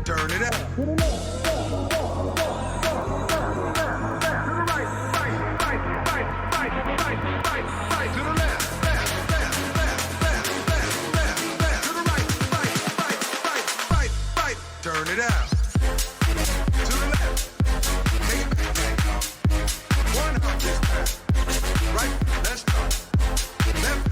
Turn it up. Turn it out. To the left. Take it back. One hop this time. Right, let's go. Left.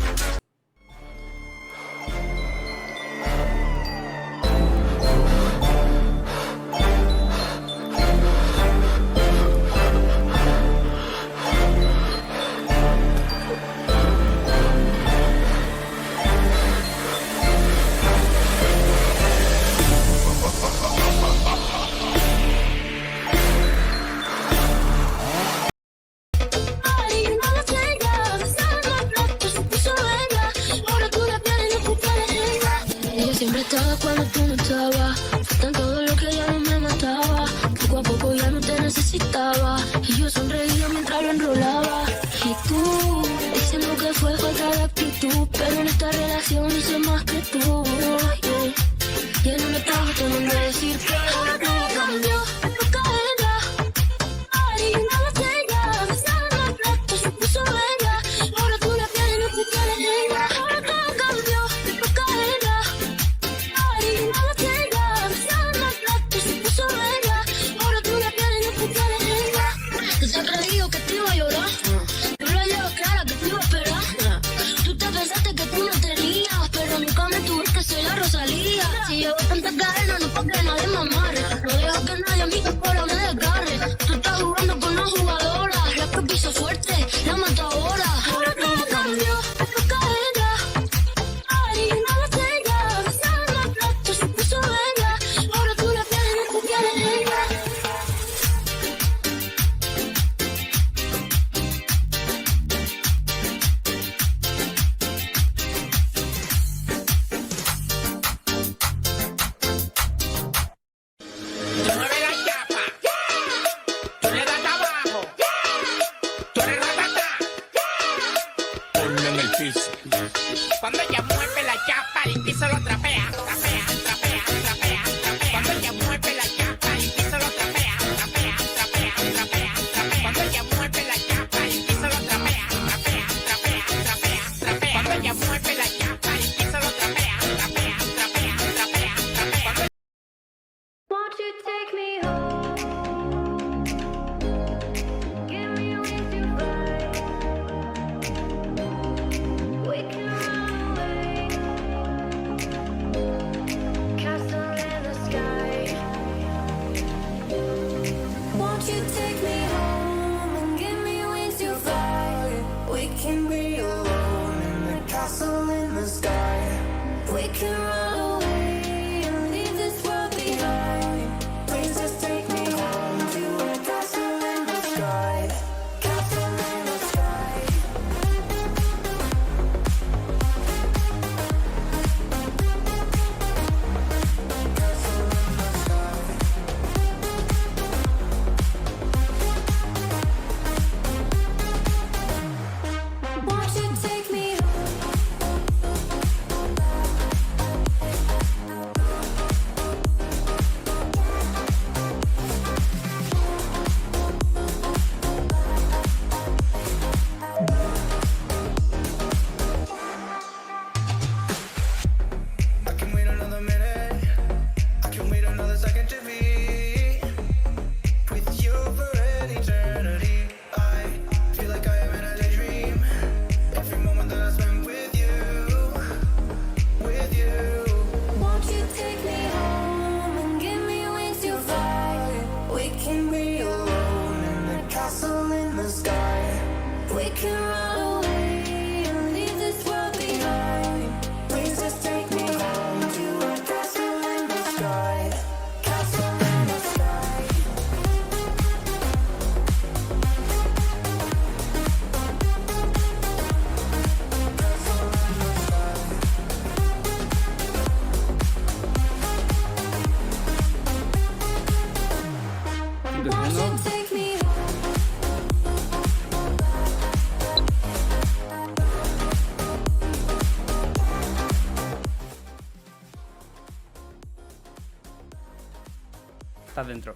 Siempre estaba cuando tú no estabas. Fue tan todo lo que ya no me mataba. Poco a poco ya no te necesitaba. Y yo sonreía mientras lo enrolaba. Y tú, diciendo que fue falta de actitud. Pero en esta relación hice más que tú. Y él no me estaba teniendo a decir que ahora todo cambió. No cadena, Ari, una botella. Besaba más plato, se puso bella. Ahora tú la tienes, no te quieres ella. Ahora todo cambió, no cadena. Una botella, besaba más plato, se puso bella. Ahora tú la quieres, no te quieres ella. Tú te has creído que te iba a llorar. Yo la llevo clara que te iba a esperar. Tú te pensaste que tú no tenías, pero nunca me tuviste, soy la Rosalía. Si llevo tantas cadenas, no pa' que nadie me amarre. No dejo que nadie a mi cola me desgarre. Tú estás jugando con una jugadora, la que pisa fuerte, la mato ahora. Ahora todo cambió, no cadena. Ari, una botella, besaba más plato, se puso bella. Ahora tú la quieres, no te quieres ella. Tú mueves la chapa, tú le das abajo, tú eres ratata, ponlo en el piso. Cuando ella mueve la chapa, el piso lo trapea, trapea, trapea, trapea, trapea. Cuando ella mueve la chapa, el piso lo trapea, trapea, trapea, trapea, trapea. Cuando ella mueve la chapa, el piso lo trapea, trapea, trapea, trapea, trapea. Cuando ella mueve la chapa, el piso lo trapea, trapea, trapea, trapea, trapea. Won't you take me home? Give me wings to fly. We can run away. Castle in the sky. Won't you take me home and give me wings to fly? We can be alone in the castle in the sky. We can run away and leave this world behind. Please just take me home to a castle in the sky. Castle in the sky. Won't you take me I can wait another minute. I can wait another second to be with you for an eternity. I feel like I am in a daydream. Every moment that I spend with you, with you. Won't you take me home and give me wings to fly? We can be alone in the castle in the sky. We can run away and leave this world behind. Please just take me home to a castle in the sky. Castle in the estás dentro.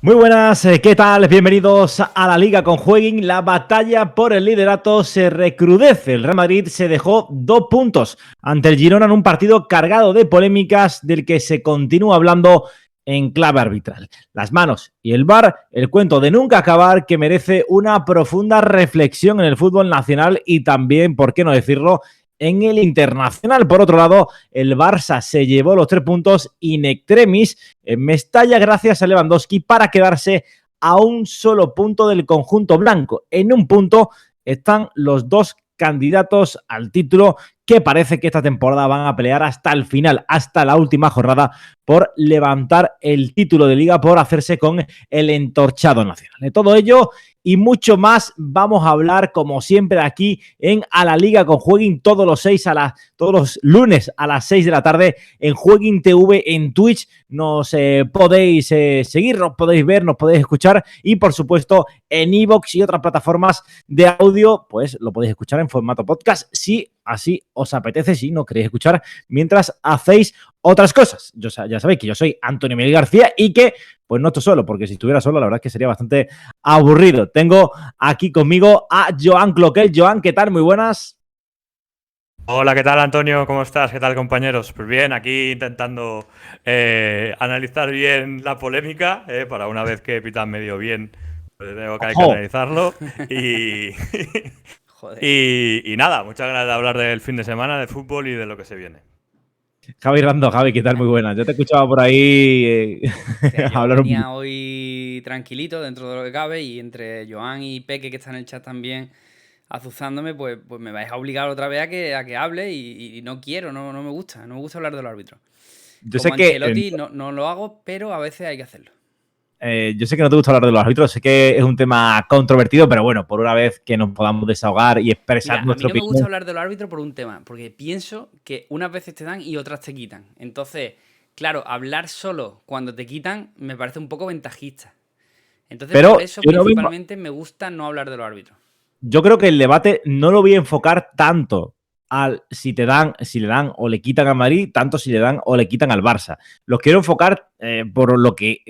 Muy buenas, ¿qué tal? Bienvenidos a la Liga con Jueguin. La batalla por el liderato se recrudece. El Real Madrid se dejó 2 puntos ante el Girona en un partido cargado de polémicas del que se continúa hablando en clave arbitral. Las manos y el VAR, el cuento de nunca acabar que merece una profunda reflexión en el fútbol nacional y también, por qué no decirlo, en el internacional. Por otro lado, el Barça se llevó los 3 puntos in extremis en Mestalla gracias a Lewandowski para quedarse a un solo punto del conjunto blanco. En un punto están los 2 candidatos al título que parece que esta temporada van a pelear hasta el final, hasta la última jornada, por levantar el título de Liga, por hacerse con el entorchado nacional. De todo ello y mucho más vamos a hablar, como siempre, aquí en A la Liga con Jueguin, todos los lunes a las 6 de la tarde en Jueguin TV en Twitch. Nos podéis seguir, nos podéis ver, nos podéis escuchar y, por supuesto, en iVoox y otras plataformas de audio, pues lo podéis escuchar en formato podcast si así os apetece, si no queréis escuchar mientras hacéis otras cosas. Ya sabéis que yo soy Antonio Miguel García y que pues no estoy solo, porque si estuviera solo la verdad es que sería bastante aburrido. Tengo aquí conmigo a Joan Cloquel. Joan, ¿qué tal? Muy buenas. Hola, ¿qué tal, Antonio? ¿Cómo estás? ¿Qué tal, compañeros? Pues bien, aquí intentando analizar bien la polémica, para una vez que pitan medio bien, pues tengo que analizarlo. Y, Joder. y nada, muchas ganas de hablar del fin de semana, de fútbol y de lo que se viene. Javi Rando, Javi, ¿qué tal? Muy buenas. Yo te escuchaba por ahí Yo hablar un venía poco. hoy tranquilito dentro de lo que cabe y entre Joan y Peque, que está en el chat también azuzándome, pues me vais a obligar otra vez a que hable y no quiero, no me gusta hablar de los árbitros. Yo Como sé que Ancelotti no lo hago, pero a veces hay que hacerlo. yo sé que no te gusta hablar de los árbitros, sé que es un tema controvertido, pero bueno, por una vez que nos podamos desahogar y expresar Mira, a mí nuestra no me opinión. gusta hablar de los árbitros por un tema, porque pienso que unas veces te dan y otras te quitan. Entonces, claro, hablar solo cuando te quitan me parece un poco ventajista. Entonces, Pero por eso yo no principalmente me gusta no hablar de los árbitros. Yo creo que el debate no lo voy a enfocar tanto al si le dan o le quitan al Madrid, tanto si le dan o le quitan al Barça. Los quiero enfocar por lo que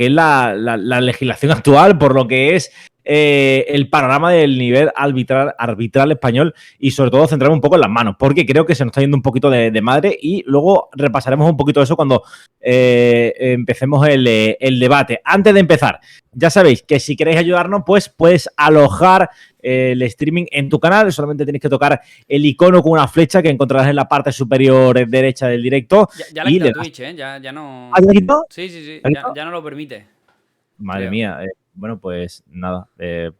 es la legislación actual, por lo que es el panorama del nivel arbitral español y sobre todo centrarme un poco en las manos, porque creo que se nos está yendo un poquito de madre y luego repasaremos un poquito eso cuando empecemos el debate. Antes de empezar, ya sabéis que si queréis ayudarnos, pues puedes alojar el streaming en tu canal. Solamente tenéis que tocar el icono con una flecha que encontrarás en la parte superior derecha del directo. Ya la ha quitado Twitch, ¿eh? Ya no... ¿Ah, ya la ha quitado? Sí. ¿La ha quitado? Ya no lo permite. Madre Creo. mía, bueno, pues nada,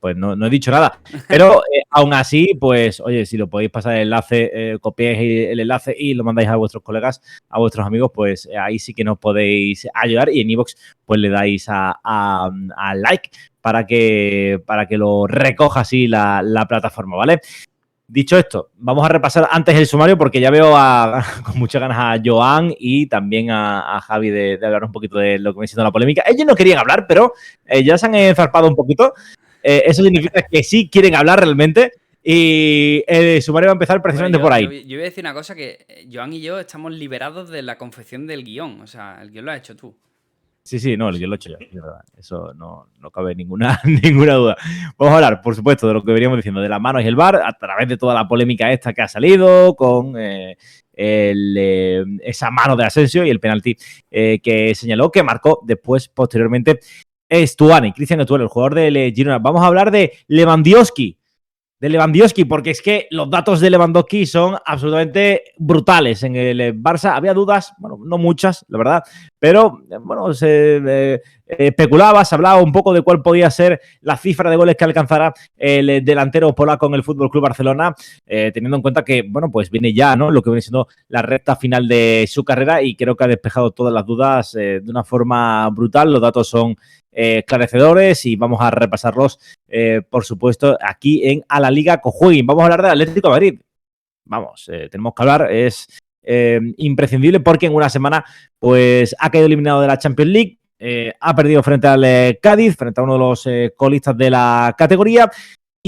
pues no he dicho nada. Pero aún así, pues oye, si lo podéis pasar el enlace, copiáis el enlace y lo mandáis a vuestros colegas, a vuestros amigos, pues ahí sí que nos podéis ayudar y en iVoox pues le dais a like para que lo recoja así la plataforma, ¿vale? Dicho esto, vamos a repasar antes el sumario porque ya veo con muchas ganas a Joan y también a Javi de hablar un poquito de lo que viene siendo la polémica. Ellos no querían hablar, pero ya se han enzarpado un poquito. Eso significa que sí quieren hablar realmente y el sumario va a empezar precisamente por ahí. Yo voy a decir una cosa, que Joan y yo estamos liberados de la confección del guión. O sea, el guión lo has hecho tú. Sí, no, yo lo he hecho yo, es verdad. Eso no cabe ninguna duda. Vamos a hablar, por supuesto, de lo que veníamos diciendo, de las manos y el VAR, a través de toda la polémica esta que ha salido con esa mano de Asensio y el penalti que señaló, que marcó después, posteriormente, Stuani, Cristian Stuani, el jugador del Girona. Vamos a hablar de Lewandowski, porque es que los datos de Lewandowski son absolutamente brutales. En el Barça había dudas, bueno, no muchas, la verdad, pero bueno, se especulaba, se hablaba un poco de cuál podía ser la cifra de goles que alcanzara el delantero polaco en el FC Barcelona, teniendo en cuenta que, bueno, pues viene ya, ¿no?, lo que viene siendo la recta final de su carrera y creo que ha despejado todas las dudas de una forma brutal. Los datos son esclarecedores y vamos a repasarlos, por supuesto, aquí en A la Liga con Jueguin. Vamos a hablar del Atlético de Madrid. Vamos, tenemos que hablar, es imprescindible porque en una semana pues ha caído eliminado de la Champions League, ha perdido frente al Cádiz, frente a uno de los colistas de la categoría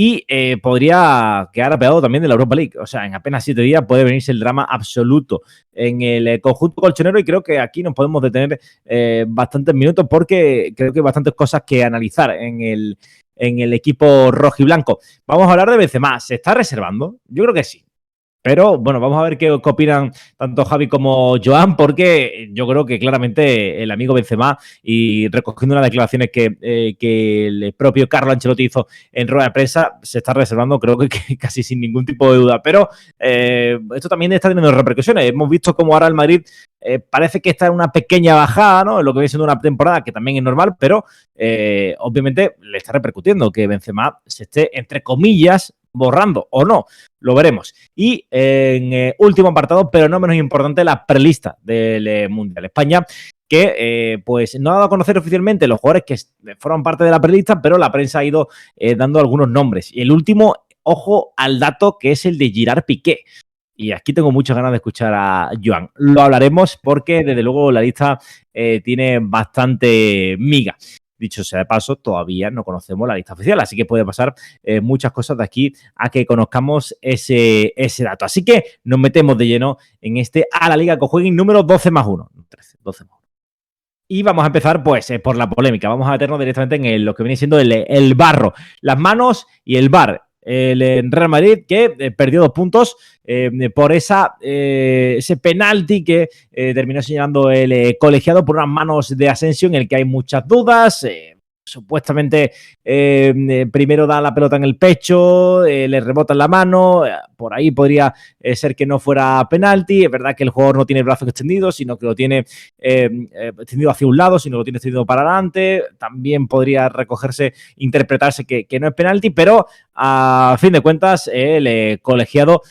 y podría quedar apeado también de la Europa League. O sea, en apenas 7 días puede venirse el drama absoluto en el conjunto colchonero y creo que aquí nos podemos detener bastantes minutos porque creo que hay bastantes cosas que analizar en el equipo rojiblanco. Vamos a hablar de Benzema. ¿Se está reservando? Yo creo que sí. Pero bueno, vamos a ver qué opinan tanto Javi como Joan, porque yo creo que claramente el amigo Benzema, y recogiendo unas declaraciones que el propio Carlo Ancelotti hizo en rueda de prensa, se está reservando, creo que casi sin ningún tipo de duda. Pero esto también está teniendo repercusiones. Hemos visto cómo ahora el Madrid parece que está en una pequeña bajada, ¿no? En lo que viene siendo una temporada que también es normal, pero obviamente le está repercutiendo que Benzema se esté, entre comillas, borrando o no. Lo veremos. Y en último apartado, pero no menos importante, la prelista del Mundial. España, que pues no ha dado a conocer oficialmente los jugadores que forman parte de la prelista, pero la prensa ha ido dando algunos nombres. Y el último, ojo al dato, que es el de Gerard Piqué. Y aquí tengo muchas ganas de escuchar a Joan. Lo hablaremos porque, desde luego, la lista tiene bastante miga. Dicho sea de paso, todavía no conocemos la lista oficial, así que puede pasar muchas cosas de aquí a que conozcamos ese dato. Así que nos metemos de lleno en este A la Liga con Jueguin número 12+1. 13, 12+1. Y vamos a empezar pues por la polémica. Vamos a meternos directamente en lo que viene siendo el barro, las manos y el VAR. El Real Madrid que perdió 2 puntos por ese penalti que terminó señalando el colegiado por unas manos de Asensio, en el que hay muchas dudas. Supuestamente primero da la pelota en el pecho, le rebota en la mano, por ahí podría ser que no fuera penalti. Es verdad que el jugador no tiene el brazo extendido, sino que lo tiene extendido hacia un lado, sino que lo tiene extendido para adelante. También podría interpretarse que no es penalti, pero a fin de cuentas el colegiado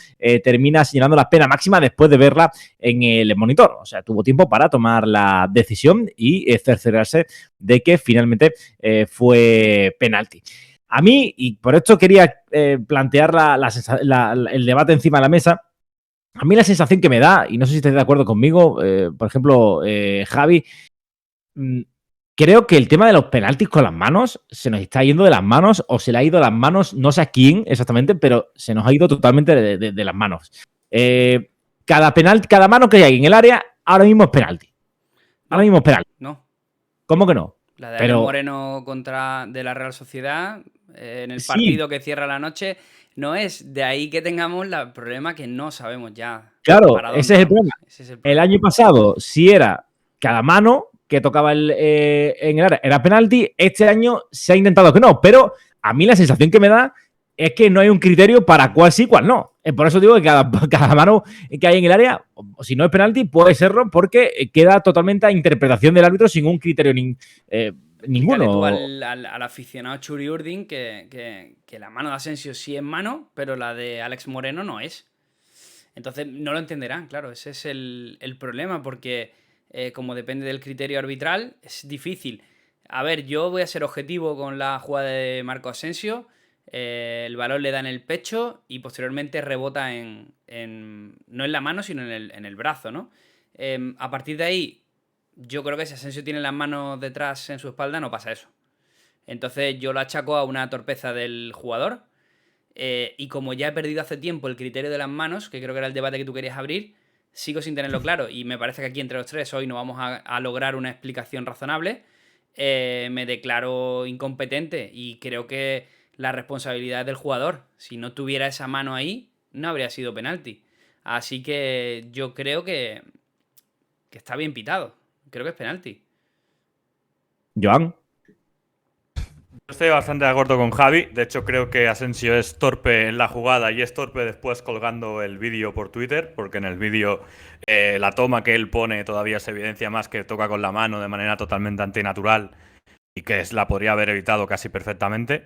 termina señalando la pena máxima después de verla en el monitor. O sea, tuvo tiempo para tomar la decisión y cerciorarse de que finalmente fue penalti. A mí, y por esto quería plantear el debate encima de la mesa, a mí la sensación que me da, y no sé si estáis de acuerdo conmigo, por ejemplo, Javi, creo que el tema de los penaltis con las manos se nos está yendo de las manos, o se le ha ido de las manos, no sé a quién exactamente, pero se nos ha ido totalmente de las manos. Cada mano que hay en el área ahora mismo es penalti. Ahora mismo es penalti. No. ¿Cómo que no? La de Alex Moreno de la Real Sociedad, en el partido que cierra la noche, no es de ahí que tengamos el problema que no sabemos ya. Claro, ese es el problema. El año pasado, si era cada mano que tocaba en el área, era penalti. Este año se ha intentado que no, pero a mí la sensación que me da es que no hay un criterio para cuál sí, cuál no. Por eso digo que cada mano que hay en el área, o si no es penalti, puede serlo, porque queda totalmente a interpretación del árbitro sin un criterio ninguno. Tú al aficionado Churi Urdin que la mano de Asensio sí es mano, pero la de Alex Moreno no es. Entonces no lo entenderán, claro. Ese es el problema, porque como depende del criterio arbitral, es difícil. A ver, yo voy a ser objetivo con la jugada de Marco Asensio. El balón le da en el pecho y posteriormente rebota no en la mano, sino en el brazo, ¿no? A partir de ahí, yo creo que si Asensio tiene las manos detrás en su espalda, no pasa eso. Entonces yo lo achaco a una torpeza del jugador. Y como ya he perdido hace tiempo el criterio de las manos, que creo que era el debate que tú querías abrir, sigo sin tenerlo claro. Y me parece que aquí entre los tres hoy no vamos a lograr una explicación razonable. Me declaro incompetente y creo que la responsabilidad es del jugador. Si no tuviera esa mano ahí, no habría sido penalti. Así que yo creo que está bien pitado. Creo que es penalti. Joan. Estoy bastante de acuerdo con Javi. De hecho, creo que Asensio es torpe en la jugada y es torpe después colgando el vídeo por Twitter, porque en el vídeo la toma que él pone todavía se evidencia más que toca con la mano de manera totalmente antinatural y que la podría haber evitado casi perfectamente.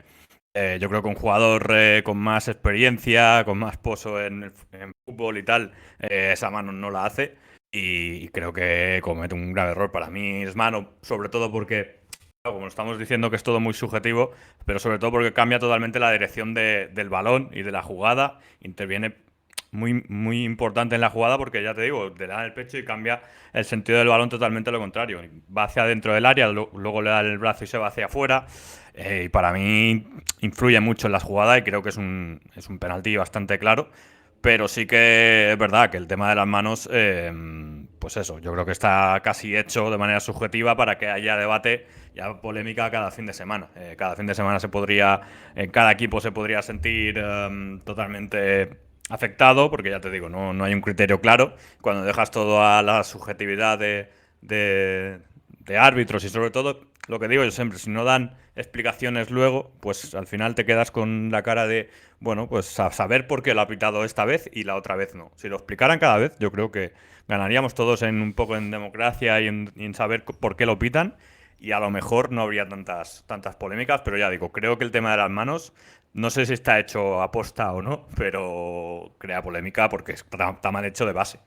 Yo creo que un jugador con más experiencia, con más pozo en fútbol y tal, esa mano no la hace y creo que comete un grave error. Para mí es mano, sobre todo porque, como estamos diciendo, que es todo muy subjetivo, pero sobre todo porque cambia totalmente la dirección del balón y de la jugada. Interviene muy, muy importante en la jugada porque ya te digo, le da el pecho y cambia el sentido del balón totalmente lo contrario. Va hacia dentro del área, luego le da el brazo y se va hacia afuera. Y para mí influye mucho en la jugada y creo que es un penalti bastante claro. Pero sí que es verdad que el tema de las manos, pues eso, yo creo que está casi hecho de manera subjetiva para que haya debate y haya polémica cada fin de semana. Cada fin de semana en cada equipo se podría sentir totalmente afectado, porque ya te digo, no hay un criterio claro. Cuando dejas todo a la subjetividad de árbitros y sobre todo, lo que digo yo siempre, si no dan explicaciones luego, pues al final te quedas con la cara de, bueno, pues a saber por qué lo ha pitado esta vez y la otra vez no. Si lo explicaran cada vez, yo creo que ganaríamos todos en un poco en democracia y en saber por qué lo pitan y a lo mejor no habría tantas polémicas, pero ya digo, creo que el tema de las manos, no sé si está hecho aposta o no, pero crea polémica porque está mal hecho de base.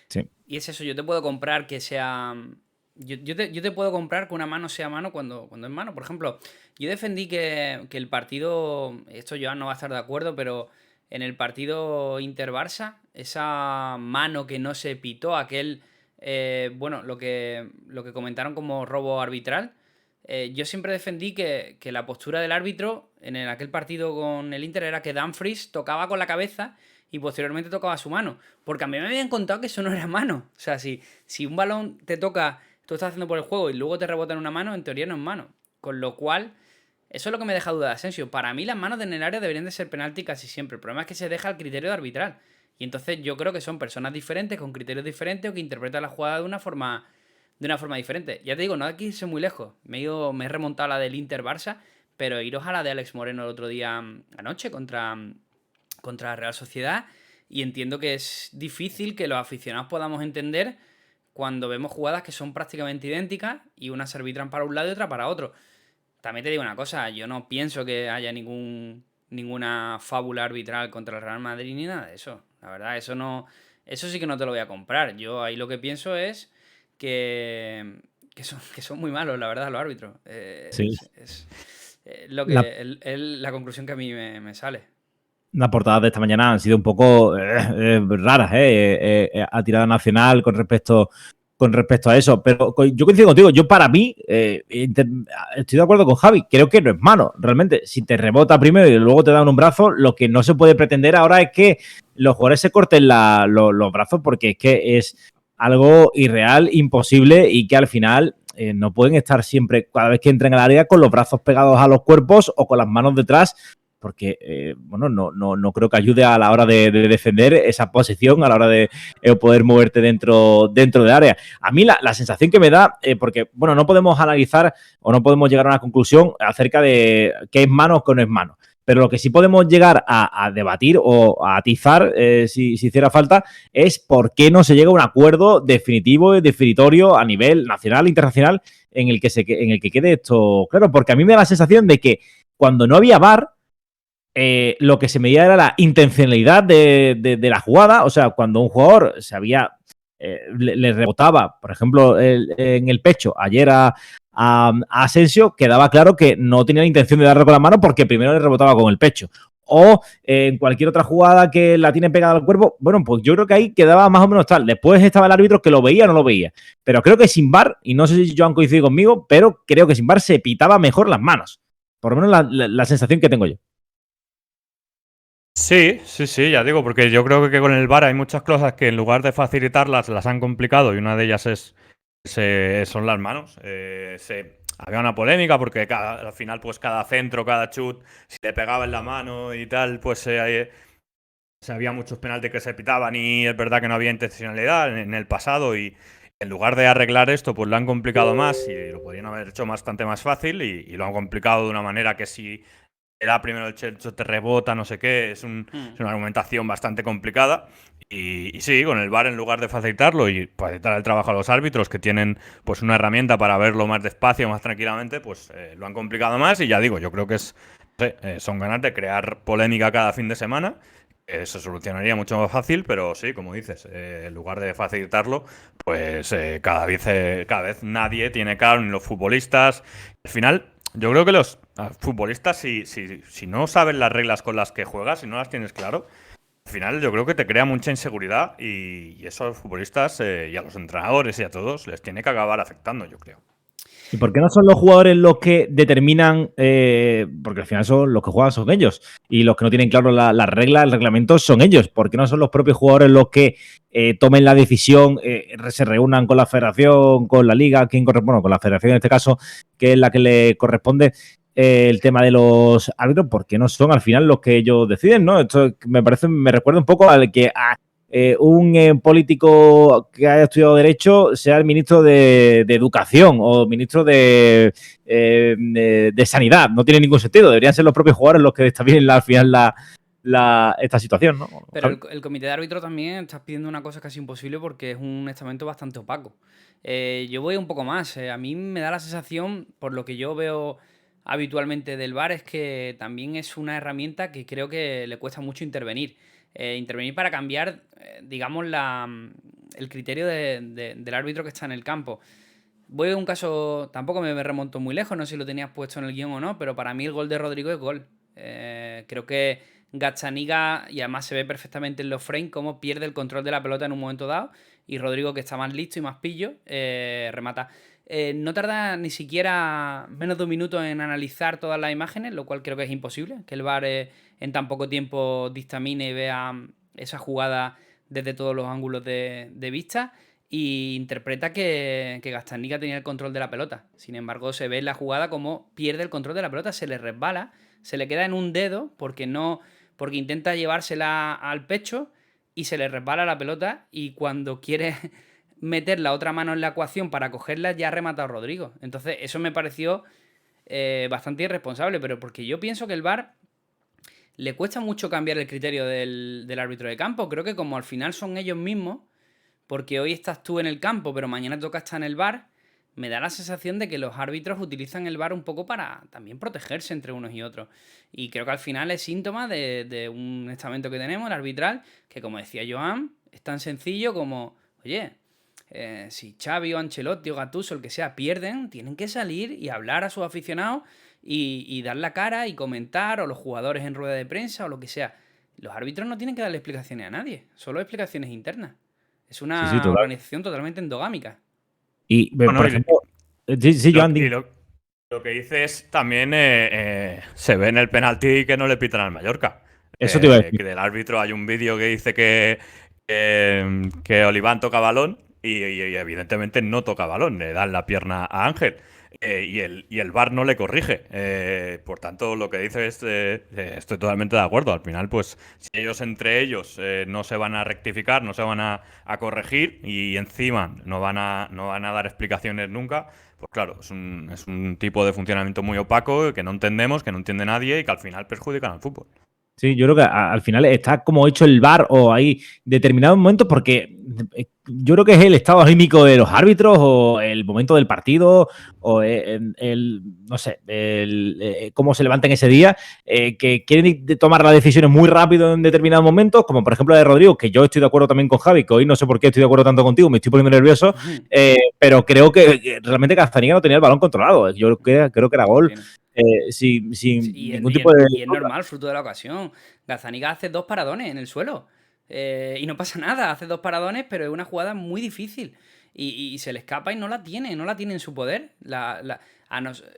Sí. Y es eso, yo te puedo comprar que sea... Yo te puedo comprar que una mano sea mano cuando es mano. Por ejemplo, yo defendí que el partido... Esto Joan no va a estar de acuerdo, pero en el partido Inter-Barça, esa mano que no se pitó, bueno, lo que comentaron como robo arbitral, yo siempre defendí que la postura del árbitro en aquel partido con el Inter era que Dumfries tocaba con la cabeza y posteriormente tocaba su mano. Porque a mí me habían contado que eso no era mano. O sea, si un balón te toca, tú estás haciendo por el juego y luego te rebota en una mano, en teoría no es mano. Con lo cual, eso es lo que me deja duda de Asensio. Para mí las manos en el área deberían de ser penalti casi siempre. El problema es que se deja el criterio de arbitral. Y entonces yo creo que son personas diferentes, con criterios diferentes o que interpretan la jugada de una forma diferente. Ya te digo, no hay que irse muy lejos. Me he remontado a la del Inter-Barça, pero iros a la de Alex Moreno el otro día, anoche, contra la Real Sociedad, y entiendo que es difícil que los aficionados podamos entender cuando vemos jugadas que son prácticamente idénticas y unas se arbitran para un lado y otra para otro. También te digo una cosa, yo no pienso que haya ninguna fábula arbitral contra el Real Madrid ni nada de eso. La verdad, eso sí que no te lo voy a comprar. Yo ahí lo que pienso es que son muy malos, la verdad, los árbitros. Sí. Es la conclusión que a mí me sale. Las portadas de esta mañana han sido un poco raras, a tirada nacional con respecto a eso. Pero yo coincido contigo. Yo, para mí, estoy de acuerdo con Javi. Creo que no es mano, realmente. Si te rebota primero y luego te dan un brazo, lo que no se puede pretender ahora es que los jugadores se corten los brazos, porque es que es algo irreal, imposible, y que al final no pueden estar siempre, cada vez que entren al área, con los brazos pegados a los cuerpos o con las manos detrás, porque bueno, no creo que ayude a la hora de defender esa posición, a la hora de poder moverte dentro del área. A mí la sensación que me da, porque bueno, no podemos analizar o no podemos llegar a una conclusión acerca de qué es mano o qué no es mano, pero lo que sí podemos llegar a debatir o a atizar, si hiciera falta, es por qué no se llega a un acuerdo definitivo y definitorio a nivel nacional e internacional en el que quede esto claro, porque a mí me da la sensación de que cuando no había VAR, lo que se medía era la intencionalidad de la jugada. O sea, cuando un jugador le rebotaba, por ejemplo, en el pecho ayer a Asensio, quedaba claro que no tenía la intención de darle con la mano porque primero le rebotaba con el pecho. O en cualquier otra jugada que la tiene pegada al cuerpo, bueno, pues yo creo que ahí quedaba más o menos tal. Después estaba el árbitro que lo veía o no lo veía. Pero creo que sin VAR, y no sé si Joan coincide conmigo, pero creo que sin VAR se pitaba mejor las manos. Por lo menos la sensación que tengo yo. Sí, ya digo, porque yo creo que con el VAR hay muchas cosas que en lugar de facilitarlas las han complicado y una de ellas son las manos. Había una polémica porque al final pues cada centro, cada chut, si le pegaba en la mano y tal, pues había muchos penaltis que se pitaban y es verdad que no había intencionalidad en el pasado y en lugar de arreglar esto pues lo han complicado más y lo podrían haber hecho bastante más fácil y lo han complicado de una manera que si era primero el Chelcho, te rebota, no sé qué. Es una argumentación bastante complicada. Y sí, con el VAR, en lugar de facilitarlo y facilitar el trabajo a los árbitros, que tienen pues una herramienta para verlo más despacio, más tranquilamente, pues lo han complicado más. Y ya digo, yo creo que son ganas de crear polémica cada fin de semana. Se solucionaría mucho más fácil, pero sí, como dices, en lugar de facilitarlo, pues cada vez nadie tiene claro, ni los futbolistas. Al final, yo creo que los futbolistas, si no saben las reglas con las que juegas, si no las tienes claro, al final yo creo que te crea mucha inseguridad y eso a los futbolistas y a los entrenadores y a todos les tiene que acabar afectando, yo creo. ¿Y por qué no son los jugadores los que determinan? Porque al final son los que juegan son ellos. Y los que no tienen claro las reglas, el reglamento son ellos. ¿Por qué no son los propios jugadores los que tomen la decisión, se reúnan con la federación, con la liga, bueno, con la federación en este caso, que es la que le corresponde el tema de los árbitros? ¿Por qué no son al final los que ellos deciden, no? Esto me recuerda un poco al que un político que haya estudiado Derecho sea el ministro de Educación o ministro de Sanidad. No tiene ningún sentido. Deberían ser los propios jugadores los que estabilicen al final esta situación, ¿no? Pero el comité de árbitros también está pidiendo una cosa casi imposible porque es un estamento bastante opaco. Yo voy un poco más. A mí me da la sensación, por lo que yo veo habitualmente del VAR, es que también es una herramienta que creo que le cuesta mucho intervenir. Intervenir para cambiar, digamos, el criterio del árbitro que está en el campo. Voy a un caso, tampoco me remonto muy lejos, no sé si lo tenías puesto en el guión o no, pero para mí el gol de Rodrigo es gol. Creo que Gazzaniga, y además se ve perfectamente en los frames, cómo pierde el control de la pelota en un momento dado, y Rodrigo, que está más listo y más pillo, remata. No tarda ni siquiera menos de un minuto en analizar todas las imágenes, lo cual creo que es imposible, que el VAR en tan poco tiempo dictamine y vea esa jugada desde todos los ángulos de vista, y interpreta que Gazzaniga tenía el control de la pelota. Sin embargo, se ve en la jugada como pierde el control de la pelota, se le resbala, se le queda en un dedo porque intenta llevársela al pecho y se le resbala la pelota, y cuando quiere meter la otra mano en la ecuación para cogerla ya ha rematado Rodrigo. Entonces eso me pareció bastante irresponsable, pero porque yo pienso que el VAR le cuesta mucho cambiar el criterio del árbitro de campo. Creo que como al final son ellos mismos, porque hoy estás tú en el campo pero mañana toca estar en el VAR, me da la sensación de que los árbitros utilizan el VAR un poco para también protegerse entre unos y otros. Y creo que al final es síntoma de un estamento que tenemos, el arbitral, que como decía Joan, es tan sencillo como, oye, si Xavi o Ancelotti o Gattuso, el que sea, pierden, tienen que salir y hablar a sus aficionados y dar la cara y comentar, o los jugadores en rueda de prensa o lo que sea. Los árbitros no tienen que darle explicaciones a nadie, solo explicaciones internas. Es una Sí, total. organización totalmente endogámica. Y, Bueno, por y- ejemplo, sí, Lo, Joan, y lo que dices también se ve en el penalti que no le pitan al Mallorca. eso te iba a decir. Que del árbitro hay un vídeo que dice que Oliván toca balón y evidentemente no toca balón, le dan la pierna a Ángel. Y el VAR no le corrige. Por tanto, lo que dices, estoy totalmente de acuerdo. Al final, pues, si ellos entre ellos no se van a rectificar, no se van a corregir y encima no van a dar explicaciones nunca, pues claro, es un tipo de funcionamiento muy opaco que no entendemos, que no entiende nadie y que al final perjudican al fútbol. Sí, yo creo que al final está como hecho el VAR o hay determinados momentos porque yo creo que es el estado anímico de los árbitros o el momento del partido o no sé, cómo se levantan ese día, que quieren tomar las decisiones muy rápido en determinados momentos, como por ejemplo la de Rodrigo, que yo estoy de acuerdo también con Javi, que hoy no sé por qué estoy de acuerdo tanto contigo, me estoy poniendo nervioso, pero creo que realmente Castañeda no tenía el balón controlado. Yo creo que era gol. Sin ningún tipo de... Y es normal, fruto de la ocasión. Gazzaniga hace 2 paradones en el suelo. Y no pasa nada, hace 2 paradones, pero es una jugada muy difícil. Y se le escapa y no la tiene en su poder.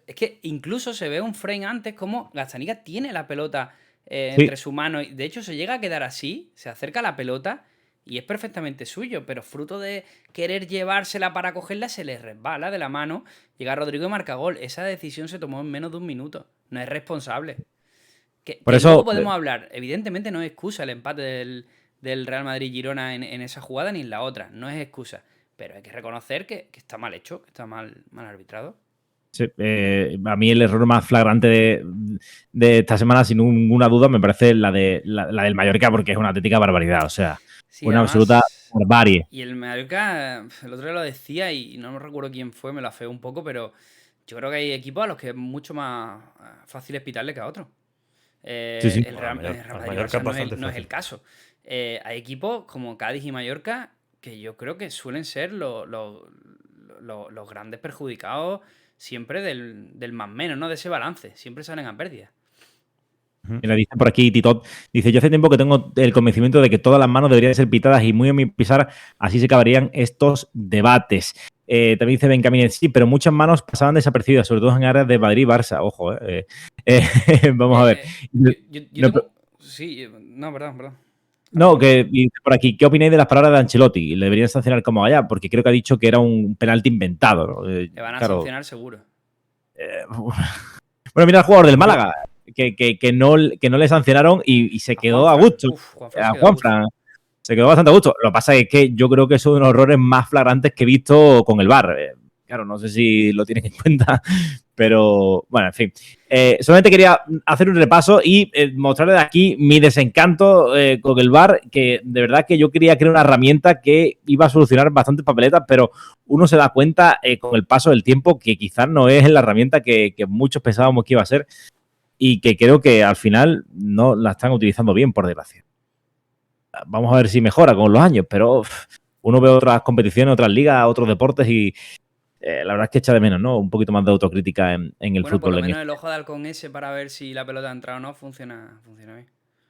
Es que incluso se ve un frame antes como Gazzaniga tiene la pelota entre su mano. De hecho, se llega a quedar así, se acerca a la pelota y es perfectamente suyo, pero fruto de querer llevársela para cogerla, se le resbala de la mano, llega Rodrigo y marca gol. Esa decisión se tomó en menos de un minuto. No es responsable. Que eso, luego podemos hablar. Evidentemente no es excusa el empate del Real Madrid-Girona en esa jugada ni en la otra. No es excusa. Pero hay que reconocer que está mal hecho, que está mal arbitrado. Sí, a mí el error más flagrante de esta semana, sin ninguna duda, me parece la del Mallorca, porque es una auténtica barbaridad. O sea, Sí, una además, absoluta barbarie. Y el Mallorca, el otro día lo decía y no me recuerdo quién fue, me lo afeó un poco, pero yo creo que hay equipos a los que es mucho más fácil pitarle que a otros. Sí. El Real Al Madrid Mallorca es no bastante no es fácil. el caso. Hay equipos como Cádiz y Mallorca que yo creo que suelen ser los grandes perjudicados siempre del más menos, ¿no? De ese balance. Siempre salen a pérdida. Mira, dice por aquí Titot, dice, yo hace tiempo que tengo el convencimiento de que todas las manos deberían ser pitadas y muy a mi pisar, así se acabarían estos debates. También dice Benjamín, sí, pero muchas manos pasaban desapercibidas, sobre todo en áreas de Madrid y Barça, ojo, vamos a ver. Yo No, tengo... Sí, no, perdón. No, que dice por aquí, ¿qué opináis de las palabras de Ancelotti? ¿Le deberían sancionar como allá? Porque creo que ha dicho que era un penalti inventado, ¿no? Le van a sancionar seguro. Bueno, mira al jugador del Málaga, que no le sancionaron y se quedó a gusto. A Juanfran. Se quedó bastante a gusto. Lo que pasa es que yo creo que es uno de los errores más flagrantes que he visto con el VAR. Claro, no sé si lo tienen en cuenta, pero bueno, en fin. Solamente quería hacer un repaso y mostrarles aquí mi desencanto con el VAR, que de verdad que yo quería crear una herramienta que iba a solucionar bastantes papeletas, pero uno se da cuenta con el paso del tiempo que quizás no es la herramienta que muchos pensábamos que iba a ser y que creo que al final no la están utilizando bien, por desgracia. Vamos a ver si mejora con los años, pero uno ve otras competiciones, otras ligas, otros deportes y la verdad es que echa de menos, ¿no? Un poquito más de autocrítica en el bueno, fútbol. Por lo menos el ojo de halcón ese para ver si la pelota ha entrado o no funciona bien.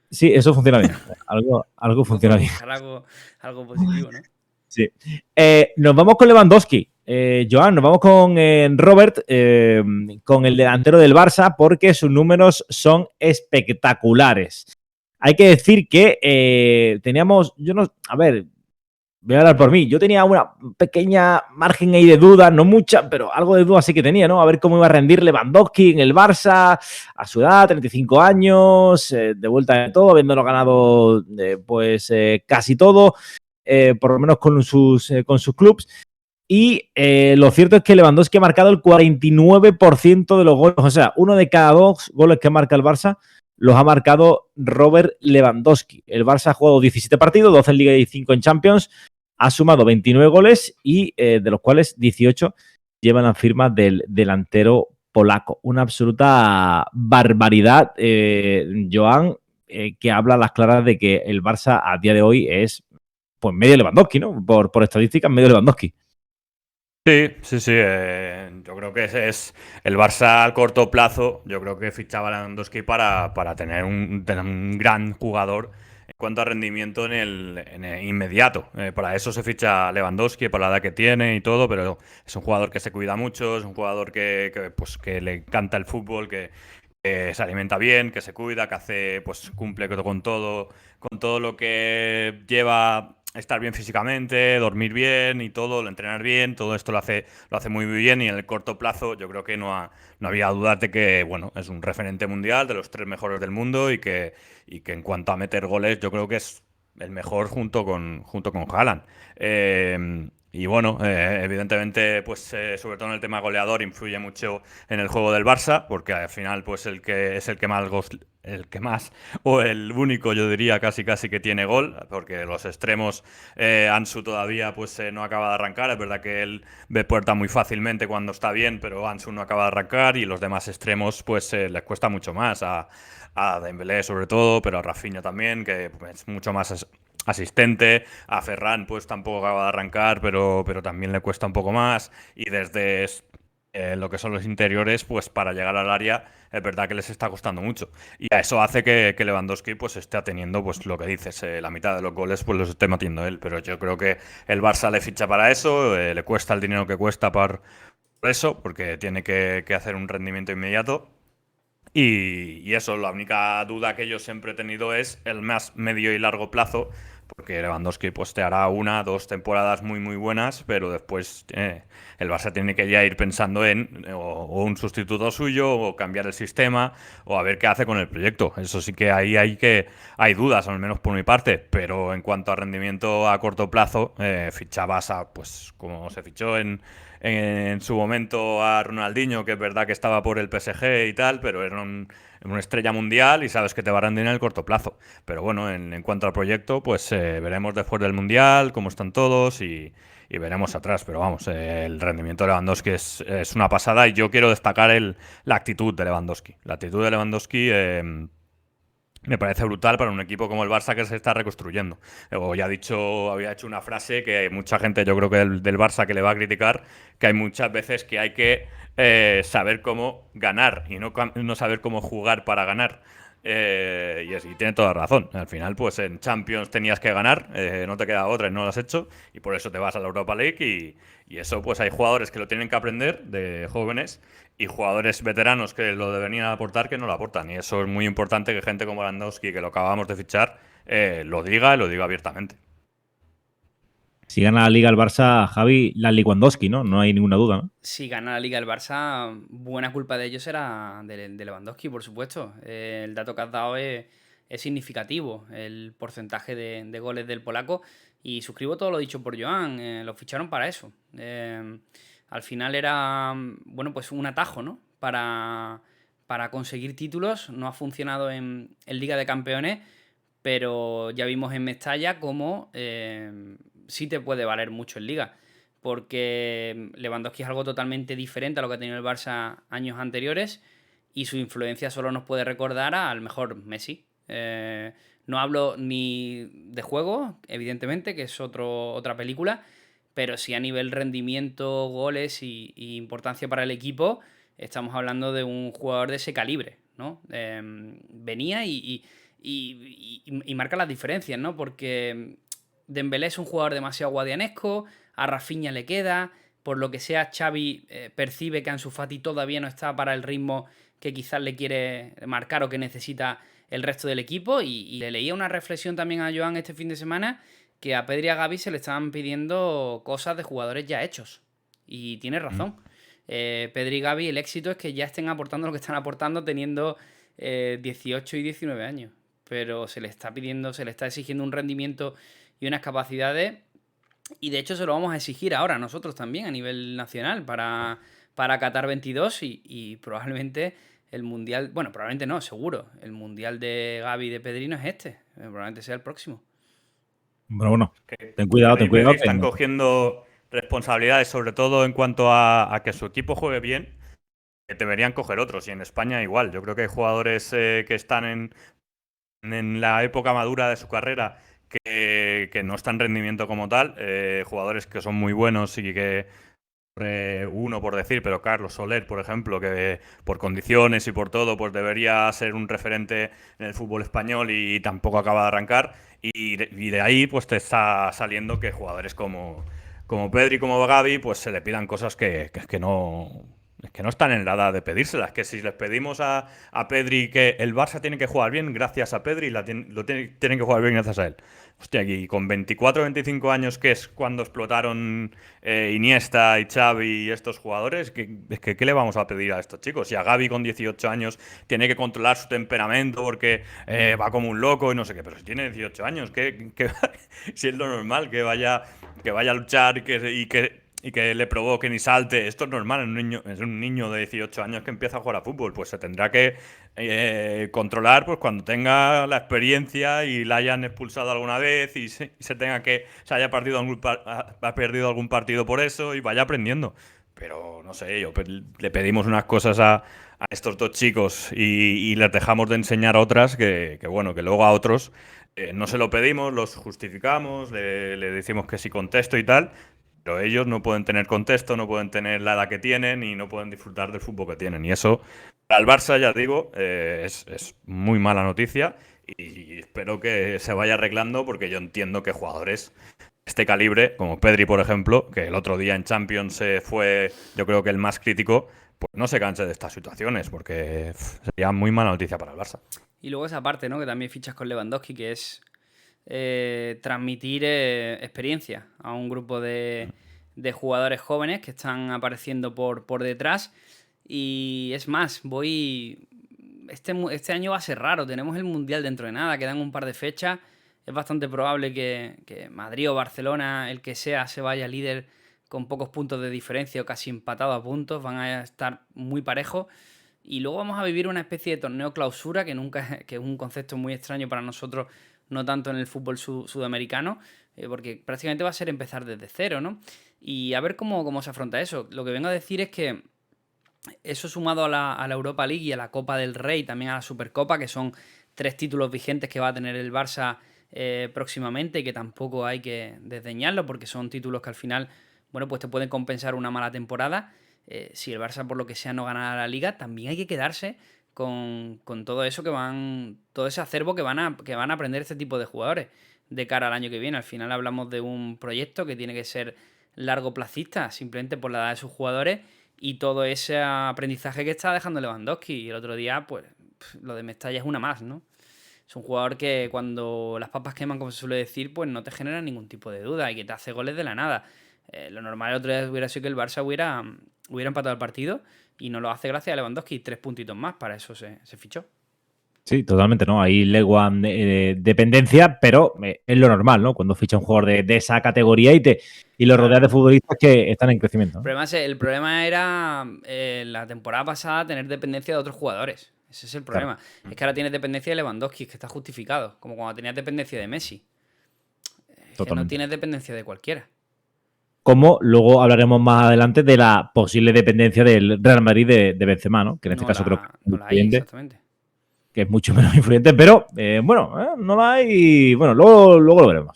Sí, eso funciona bien. Algo funciona bien. Algo positivo, ¿no? Sí. Nos vamos con Lewandowski. Joan, nos vamos con Robert, con el delantero del Barça, porque sus números son espectaculares. Hay que decir que teníamos, a ver, voy a hablar por mí. Yo tenía una pequeña margen ahí de duda, no mucha, pero algo de duda sí que tenía, ¿no? A ver cómo iba a rendir Lewandowski en el Barça a su edad, 35 años, de vuelta de todo, habiéndolo ganado casi todo, por lo menos con sus clubs. Y lo cierto es que Lewandowski ha marcado el 49% de los goles, o sea, uno de cada dos goles que marca el Barça los ha marcado Robert Lewandowski. El Barça ha jugado 17 partidos, 12 en Liga y 5 en Champions, ha sumado 29 goles y de los cuales 18 llevan la firma del delantero polaco. Una absoluta barbaridad, Joan, que habla a las claras de que el Barça a día de hoy es pues medio Lewandowski, ¿no? Por estadísticas, medio Lewandowski. Sí. Yo creo que es el Barça al corto plazo. Yo creo que fichaba a Lewandowski para tener un gran jugador en cuanto a rendimiento en el inmediato. Para eso se ficha a Lewandowski, por la edad que tiene y todo, pero es un jugador que se cuida mucho, es un jugador que le encanta el fútbol, que se alimenta bien, que se cuida, que hace, pues cumple con todo lo que lleva estar bien físicamente, dormir bien y todo, entrenar bien, todo esto lo hace muy bien y en el corto plazo yo creo que no había dudas de que, bueno, es un referente mundial, de los 3 mejores del mundo y que en cuanto a meter goles yo creo que es el mejor junto con Haaland. Y bueno, evidentemente, pues sobre todo en el tema goleador influye mucho en el juego del Barça, porque al final, pues el que más o el único, yo diría, casi que tiene gol, porque los extremos, Ansu todavía pues no acaba de arrancar. Es verdad que él ve puerta muy fácilmente cuando está bien, pero Ansu no acaba de arrancar y los demás extremos pues les cuesta mucho más a Dembélé sobre todo, pero a Rafinha también, que es mucho más asistente. A Ferran pues tampoco acaba de arrancar, pero también le cuesta un poco más. Y desde lo que son los interiores, pues para llegar al área es verdad que les está costando mucho. Y a eso hace que Lewandowski pues esté teniendo, pues lo que dices, la mitad de los goles pues los esté metiendo él. Pero yo creo que el Barça le ficha para eso, le cuesta el dinero que cuesta por eso, porque tiene que hacer un rendimiento inmediato. Y eso, la única duda que yo siempre he tenido es el más medio y largo plazo, porque Lewandowski pues te hará 1-2 temporadas muy muy buenas, pero después el Barça tiene que ya ir pensando en o un sustituto suyo, o cambiar el sistema, o a ver qué hace con el proyecto. Eso sí que hay dudas, al menos por mi parte, pero en cuanto a rendimiento a corto plazo, fichabas pues como se fichó en su momento a Ronaldinho, que es verdad que estaba por el PSG y tal, pero era una estrella mundial y sabes que te va a rendir en el corto plazo. Pero bueno, en cuanto al proyecto, pues veremos después del mundial cómo están todos y veremos atrás. Pero vamos, el rendimiento de Lewandowski es una pasada y yo quiero destacar la actitud de Lewandowski. La actitud de Lewandowski me parece brutal para un equipo como el Barça que se está reconstruyendo. Había hecho una frase que mucha gente, yo creo que del Barça, que le va a criticar, que hay muchas veces que hay que saber cómo ganar y no saber cómo jugar para ganar. Y tiene toda razón. Al final, pues en Champions tenías que ganar, no te queda otra y no lo has hecho, y por eso te vas a la Europa League. Y eso, pues hay jugadores que lo tienen que aprender de jóvenes y jugadores veteranos que lo deberían aportar que no lo aportan. Y eso es muy importante que gente como Lewandowski, que lo acabamos de fichar, lo diga y lo diga abiertamente. Si gana la Liga el Barça, Javi, la Lewandowski, ¿no? No hay ninguna duda, ¿no? Si gana la Liga el Barça, buena culpa de ellos será de Lewandowski, por supuesto. El dato que has dado es significativo, el porcentaje de goles del polaco. Y suscribo todo lo dicho por Joan, lo ficharon para eso. Al final era, bueno, pues un atajo, ¿no? Para conseguir títulos. No ha funcionado en Liga de Campeones, pero ya vimos en Mestalla cómo sí te puede valer mucho en Liga. Porque Lewandowski es algo totalmente diferente a lo que ha tenido el Barça años anteriores y su influencia solo nos puede recordar al mejor Messi. No hablo ni de juego, evidentemente, que es otra película, pero sí a nivel rendimiento, goles y importancia para el equipo, estamos hablando de un jugador de ese calibre, ¿no? Venía y marca las diferencias, ¿no? Porque Dembélé es un jugador demasiado guadianesco, a Rafinha le queda, por lo que sea Xavi percibe que Ansu Fati todavía no está para el ritmo que quizás le quiere marcar o que necesita el resto del equipo, y le leía una reflexión también a Joan este fin de semana que a Pedri y a Gavi se le estaban pidiendo cosas de jugadores ya hechos, y tiene razón. Pedri y Gavi, el éxito es que ya estén aportando lo que están aportando teniendo 18 y 19 años, pero se le está pidiendo, se le está exigiendo un rendimiento y unas capacidades, y de hecho se lo vamos a exigir ahora nosotros también a nivel nacional para Qatar 22 y probablemente el Mundial, bueno, probablemente no, seguro, el Mundial de Gavi y de Pedri no es este, probablemente sea el próximo. Bueno, Que ten cuidado, Gavi y ten cuidado. Pedri están cogiendo responsabilidades, sobre todo en cuanto a que su equipo juegue bien, que deberían coger otros. Y en España igual. Yo creo que hay jugadores que están en la época madura de su carrera que no están en rendimiento como tal. Jugadores que son muy buenos y que uno por decir, pero Carlos Soler, por ejemplo, que por condiciones y por todo, pues debería ser un referente en el fútbol español y tampoco acaba de arrancar. Y de ahí, pues te está saliendo que jugadores como Pedri, como Gavi, pues se le pidan cosas que no. Es que no están en la edad de pedírselas. Que si les pedimos a Pedri que el Barça tiene que jugar bien gracias a Pedri, tienen que jugar bien gracias a él. Hostia, aquí con 24 25 años, que es cuando explotaron Iniesta y Xavi y estos jugadores, ¿qué le vamos a pedir a estos chicos? Si a Gavi con 18 años tiene que controlar su temperamento porque va como un loco y no sé qué, pero si tiene 18 años, si es lo normal que vaya a luchar y que le provoquen y salte. Esto es normal es un niño de 18 años que empieza a jugar a fútbol. Pues se tendrá que controlar pues cuando tenga la experiencia y la hayan expulsado alguna vez y se haya perdido ha perdido algún partido por eso y vaya aprendiendo. Pero no sé, le pedimos unas cosas a estos dos chicos y les dejamos de enseñar otras que bueno, que luego a otros no se lo pedimos, los justificamos, le decimos que sí contesto y tal. Pero ellos no pueden tener contexto, no pueden tener la edad que tienen y no pueden disfrutar del fútbol que tienen. Y eso, para el Barça, ya digo, es muy mala noticia y espero que se vaya arreglando porque yo entiendo que jugadores de este calibre, como Pedri, por ejemplo, que el otro día en Champions fue, yo creo que el más crítico, pues no se canse de estas situaciones porque sería muy mala noticia para el Barça. Y luego esa parte, ¿no? Que también fichas con Lewandowski, que es transmitir experiencia a un grupo de jugadores jóvenes que están apareciendo por detrás. Y es más, este año va a ser raro, tenemos el Mundial dentro de nada, quedan un par de fechas, es bastante probable que Madrid o Barcelona, el que sea, se vaya líder con pocos puntos de diferencia o casi empatado a puntos, van a estar muy parejos. Y luego vamos a vivir una especie de torneo clausura que es un concepto muy extraño para nosotros, no tanto en el fútbol sudamericano, porque prácticamente va a ser empezar desde cero, ¿no? Y a ver cómo se afronta eso. Lo que vengo a decir es que eso sumado a la Europa League y a la Copa del Rey, también a la Supercopa, que son 3 títulos vigentes que va a tener el Barça próximamente y que tampoco hay que desdeñarlo porque son títulos que al final, bueno, pues te pueden compensar una mala temporada. Si el Barça por lo que sea no gana la Liga, también hay que quedarse con todo eso todo ese acervo que van a aprender este tipo de jugadores de cara al año que viene. Al final hablamos de un proyecto que tiene que ser largoplacista, simplemente por la edad de sus jugadores y todo ese aprendizaje que está dejando Lewandowski. Y el otro día, pues, lo de Mestalla es una más, ¿no? Es un jugador que cuando las papas queman, como se suele decir, pues no te genera ningún tipo de duda y que te hace goles de la nada. Lo normal el otro día hubiera sido que el Barça hubiera empatado el partido y no lo hace gracias a Lewandowski. 3 puntitos más, para eso se fichó. Sí, totalmente, ¿no? Ahí leguan dependencia, pero es lo normal, ¿no? Cuando ficha un jugador de esa categoría y lo rodeas de futbolistas que están en crecimiento, ¿no? El problema era la temporada pasada tener dependencia de otros jugadores. Ese es el problema. Claro. Es que ahora tienes dependencia de Lewandowski, que está justificado. Como cuando tenías dependencia de Messi. Es que no tienes dependencia de cualquiera. Como luego hablaremos más adelante de la posible dependencia del Real Madrid de Benzema, ¿no? Que en este caso creo que no la hay, exactamente. Que es mucho menos influyente, pero no la hay. Bueno, luego lo veremos,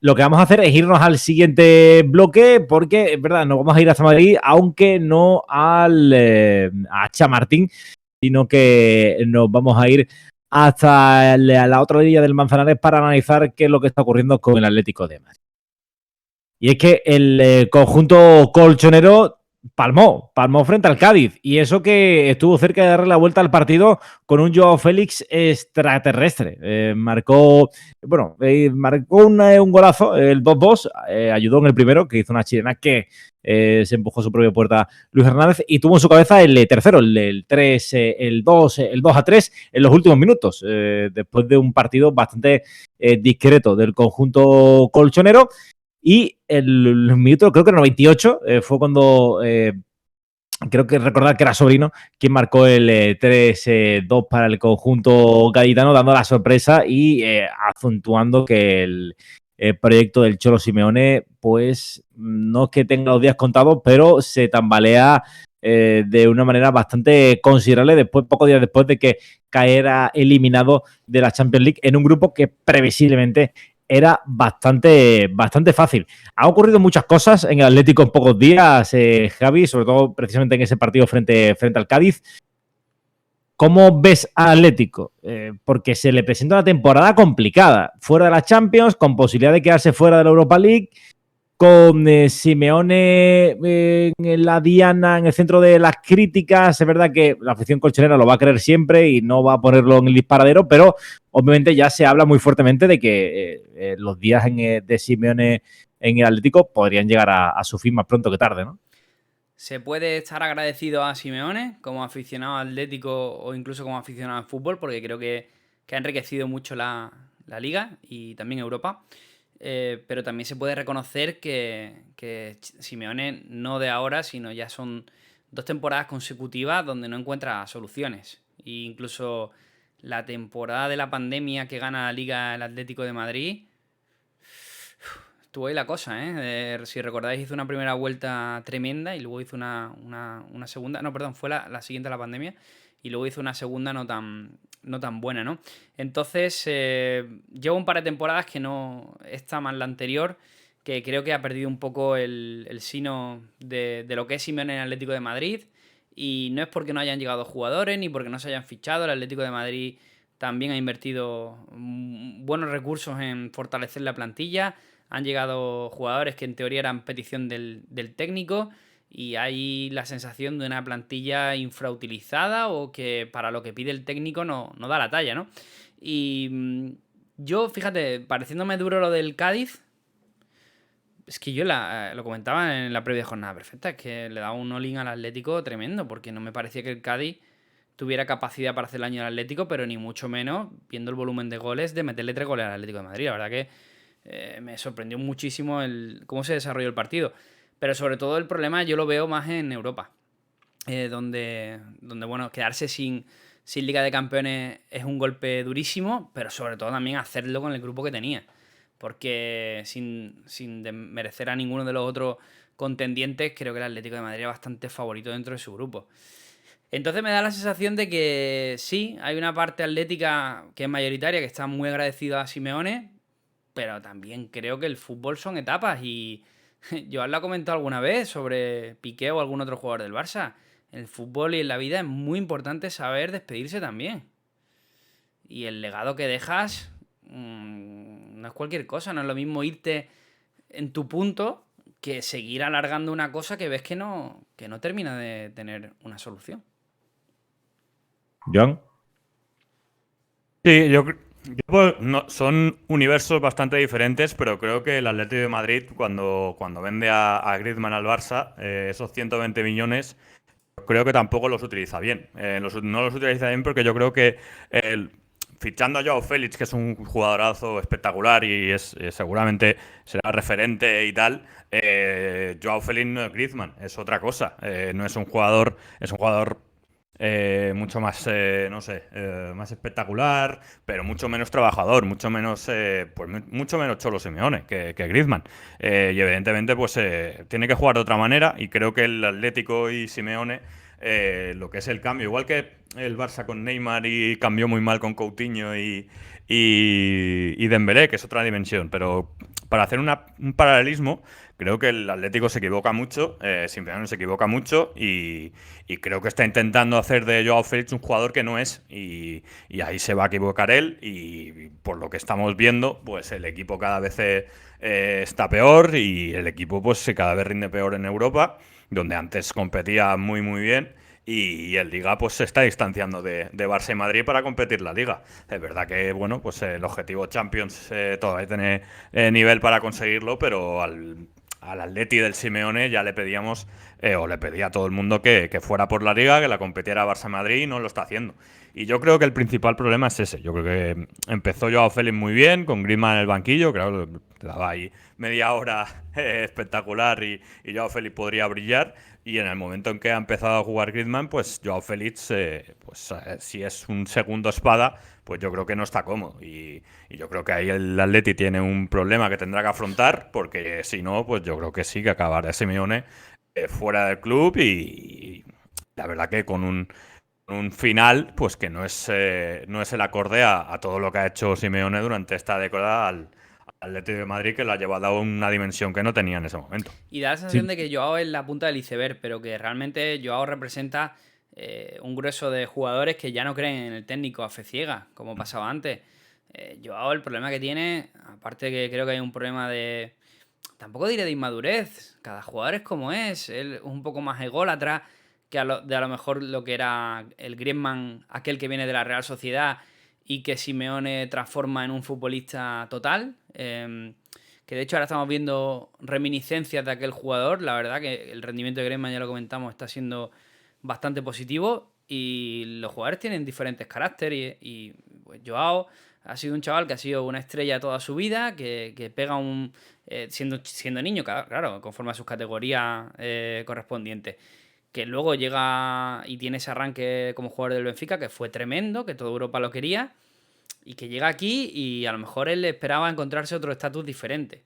Lo que vamos a hacer es irnos al siguiente bloque, porque es verdad, nos vamos a ir hasta Madrid, aunque no a Chamartín, sino que nos vamos a ir hasta la otra orilla del Manzanares para analizar qué es lo que está ocurriendo con el Atlético de Madrid. Y es que el conjunto colchonero palmó frente al Cádiz, y eso que estuvo cerca de darle la vuelta al partido con un Joao Félix extraterrestre. Marcó un golazo, el 2-2, ayudó en el primero, que hizo una chilena que se empujó su propia puerta Luis Hernández, y tuvo en su cabeza el tercero, el 2-3 en los últimos minutos, después de un partido bastante discreto del conjunto colchonero. Y el minuto, creo que el 98, fue cuando creo que recordar que era Sobrino quien marcó el 3-2 para el conjunto gaditano, dando la sorpresa y acentuando que el proyecto del Cholo Simeone, pues no es que tenga los días contados, pero se tambalea de una manera bastante considerable pocos días después de que caera eliminado de la Champions League en un grupo que previsiblemente era bastante fácil. Ha ocurrido muchas cosas en el Atlético en pocos días, Javi, sobre todo precisamente en ese partido frente al Cádiz. ¿Cómo ves al Atlético? Porque se le presenta una temporada complicada, fuera de la Champions, con posibilidad de quedarse fuera de la Europa League, con Simeone en la diana, en el centro de las críticas. Es verdad que la afición colchonera lo va a querer siempre y no va a ponerlo en el disparadero, pero obviamente ya se habla muy fuertemente de que los días de Simeone en el Atlético podrían llegar a su fin más pronto que tarde, ¿no? Se puede estar agradecido a Simeone como aficionado atlético o incluso como aficionado al fútbol, porque creo que ha enriquecido mucho la Liga y también Europa. Pero también se puede reconocer que Simeone no de ahora, sino ya son 2 temporadas consecutivas donde no encuentra soluciones. E incluso la temporada de la pandemia que gana la Liga el Atlético de Madrid, estuvo ahí la cosa, ¿eh? Si recordáis, hizo una primera vuelta tremenda y luego hizo una segunda. No, perdón, fue la siguiente a la pandemia. Y luego hizo una segunda no tan buena, ¿no? Entonces, lleva un par de temporadas que no está más la anterior, que creo que ha perdido un poco el sino de lo que es Simeone en el Atlético de Madrid. Y no es porque no hayan llegado jugadores, ni porque no se hayan fichado. El Atlético de Madrid también ha invertido buenos recursos en fortalecer la plantilla. Han llegado jugadores que en teoría eran petición del técnico. Y hay la sensación de una plantilla infrautilizada o que para lo que pide el técnico no da la talla, ¿no? Y yo, fíjate, pareciéndome duro lo del Cádiz, es que yo lo comentaba en la previa jornada perfecta, es que le daba un all-in al Atlético tremendo, porque no me parecía que el Cádiz tuviera capacidad para hacer el año al Atlético, pero ni mucho menos, viendo el volumen de goles, de meterle 3 goles al Atlético de Madrid. La verdad que me sorprendió muchísimo cómo se desarrolló el partido. Pero sobre todo el problema yo lo veo más en Europa, donde bueno, quedarse sin Liga de Campeones es un golpe durísimo, pero sobre todo también hacerlo con el grupo que tenía. Porque sin desmerecer a ninguno de los otros contendientes, creo que el Atlético de Madrid es bastante favorito dentro de su grupo. Entonces me da la sensación de que sí, hay una parte atlética que es mayoritaria, que está muy agradecida a Simeone, pero también creo que el fútbol son etapas y... Joan lo ha comentado alguna vez sobre Piqué o algún otro jugador del Barça. En el fútbol y en la vida es muy importante saber despedirse también. Y el legado que dejas no es cualquier cosa, no es lo mismo irte en tu punto que seguir alargando una cosa que ves que no termina de tener una solución. John. Sí, son universos bastante diferentes, pero creo que el Atlético de Madrid, cuando vende a Griezmann al Barça, esos 120 millones, creo que tampoco los utiliza bien. No los utiliza bien porque yo creo que fichando a Joao Félix, que es un jugadorazo espectacular y seguramente será referente y tal, Joao Félix no es Griezmann, es otra cosa. No es un jugador, es un jugador mucho más, no sé, más espectacular, pero mucho menos trabajador, mucho menos, mucho menos Cholo Simeone que Griezmann. Y evidentemente, pues tiene que jugar de otra manera. Y creo que el Atlético y Simeone, lo que es el cambio, igual que el Barça con Neymar y cambió muy mal con Coutinho y Dembélé, que es otra dimensión. Pero para hacer un paralelismo, creo que el Atlético se equivoca mucho, Simeone se equivoca mucho y creo que está intentando hacer de Joao Félix un jugador que no es y ahí se va a equivocar él y por lo que estamos viendo, pues el equipo cada vez está peor y el equipo pues cada vez rinde peor en Europa, donde antes competía muy muy bien. Y el Liga pues se está distanciando de Barça y Madrid para competir la Liga. Es verdad que, bueno, pues el objetivo Champions todavía tiene nivel para conseguirlo, pero al Atleti del Simeone ya le pedíamos, o le pedía a todo el mundo que fuera por la Liga, que la competiera Barça-Madrid y no lo está haciendo. Y yo creo que el principal problema es ese. Yo creo que empezó Joao Félix muy bien, con Griezmann en el banquillo, claro, te daba ahí media hora espectacular y Joao Félix podría brillar. Y en el momento en que ha empezado a jugar Griezmann, pues Joao Félix, si es un segundo espada, pues yo creo que no está cómodo. Y yo creo que ahí el Atleti tiene un problema que tendrá que afrontar, porque si no, pues yo creo que sí, que acabará Simeone fuera del club y la verdad que con un final, pues que no es el acorde a todo lo que ha hecho Simeone durante esta década al Atlético de Madrid, que le ha llevado a una dimensión que no tenía en ese momento. Y da la sensación de que Joao es la punta del iceberg, pero que realmente Joao representa un grueso de jugadores que ya no creen en el técnico a fe ciega, como pasaba antes. Joao, el problema que tiene, aparte que creo que hay un problema de... Tampoco diré de inmadurez, cada jugador es como es, él es un poco más ególatra que a lo mejor lo que era el Griezmann, aquel que viene de la Real Sociedad y que Simeone transforma en un futbolista total. Que de hecho ahora estamos viendo reminiscencias de aquel jugador. La verdad que el rendimiento de Griezmann, ya lo comentamos, está siendo bastante positivo. Y los jugadores tienen diferentes caracteres. Y pues Joao ha sido un chaval que ha sido una estrella toda su vida, que pega siendo niño, claro, conforme a sus categorías correspondientes. Que luego llega y tiene ese arranque como jugador del Benfica, que fue tremendo, que toda Europa lo quería, y que llega aquí y a lo mejor él esperaba encontrarse otro estatus diferente.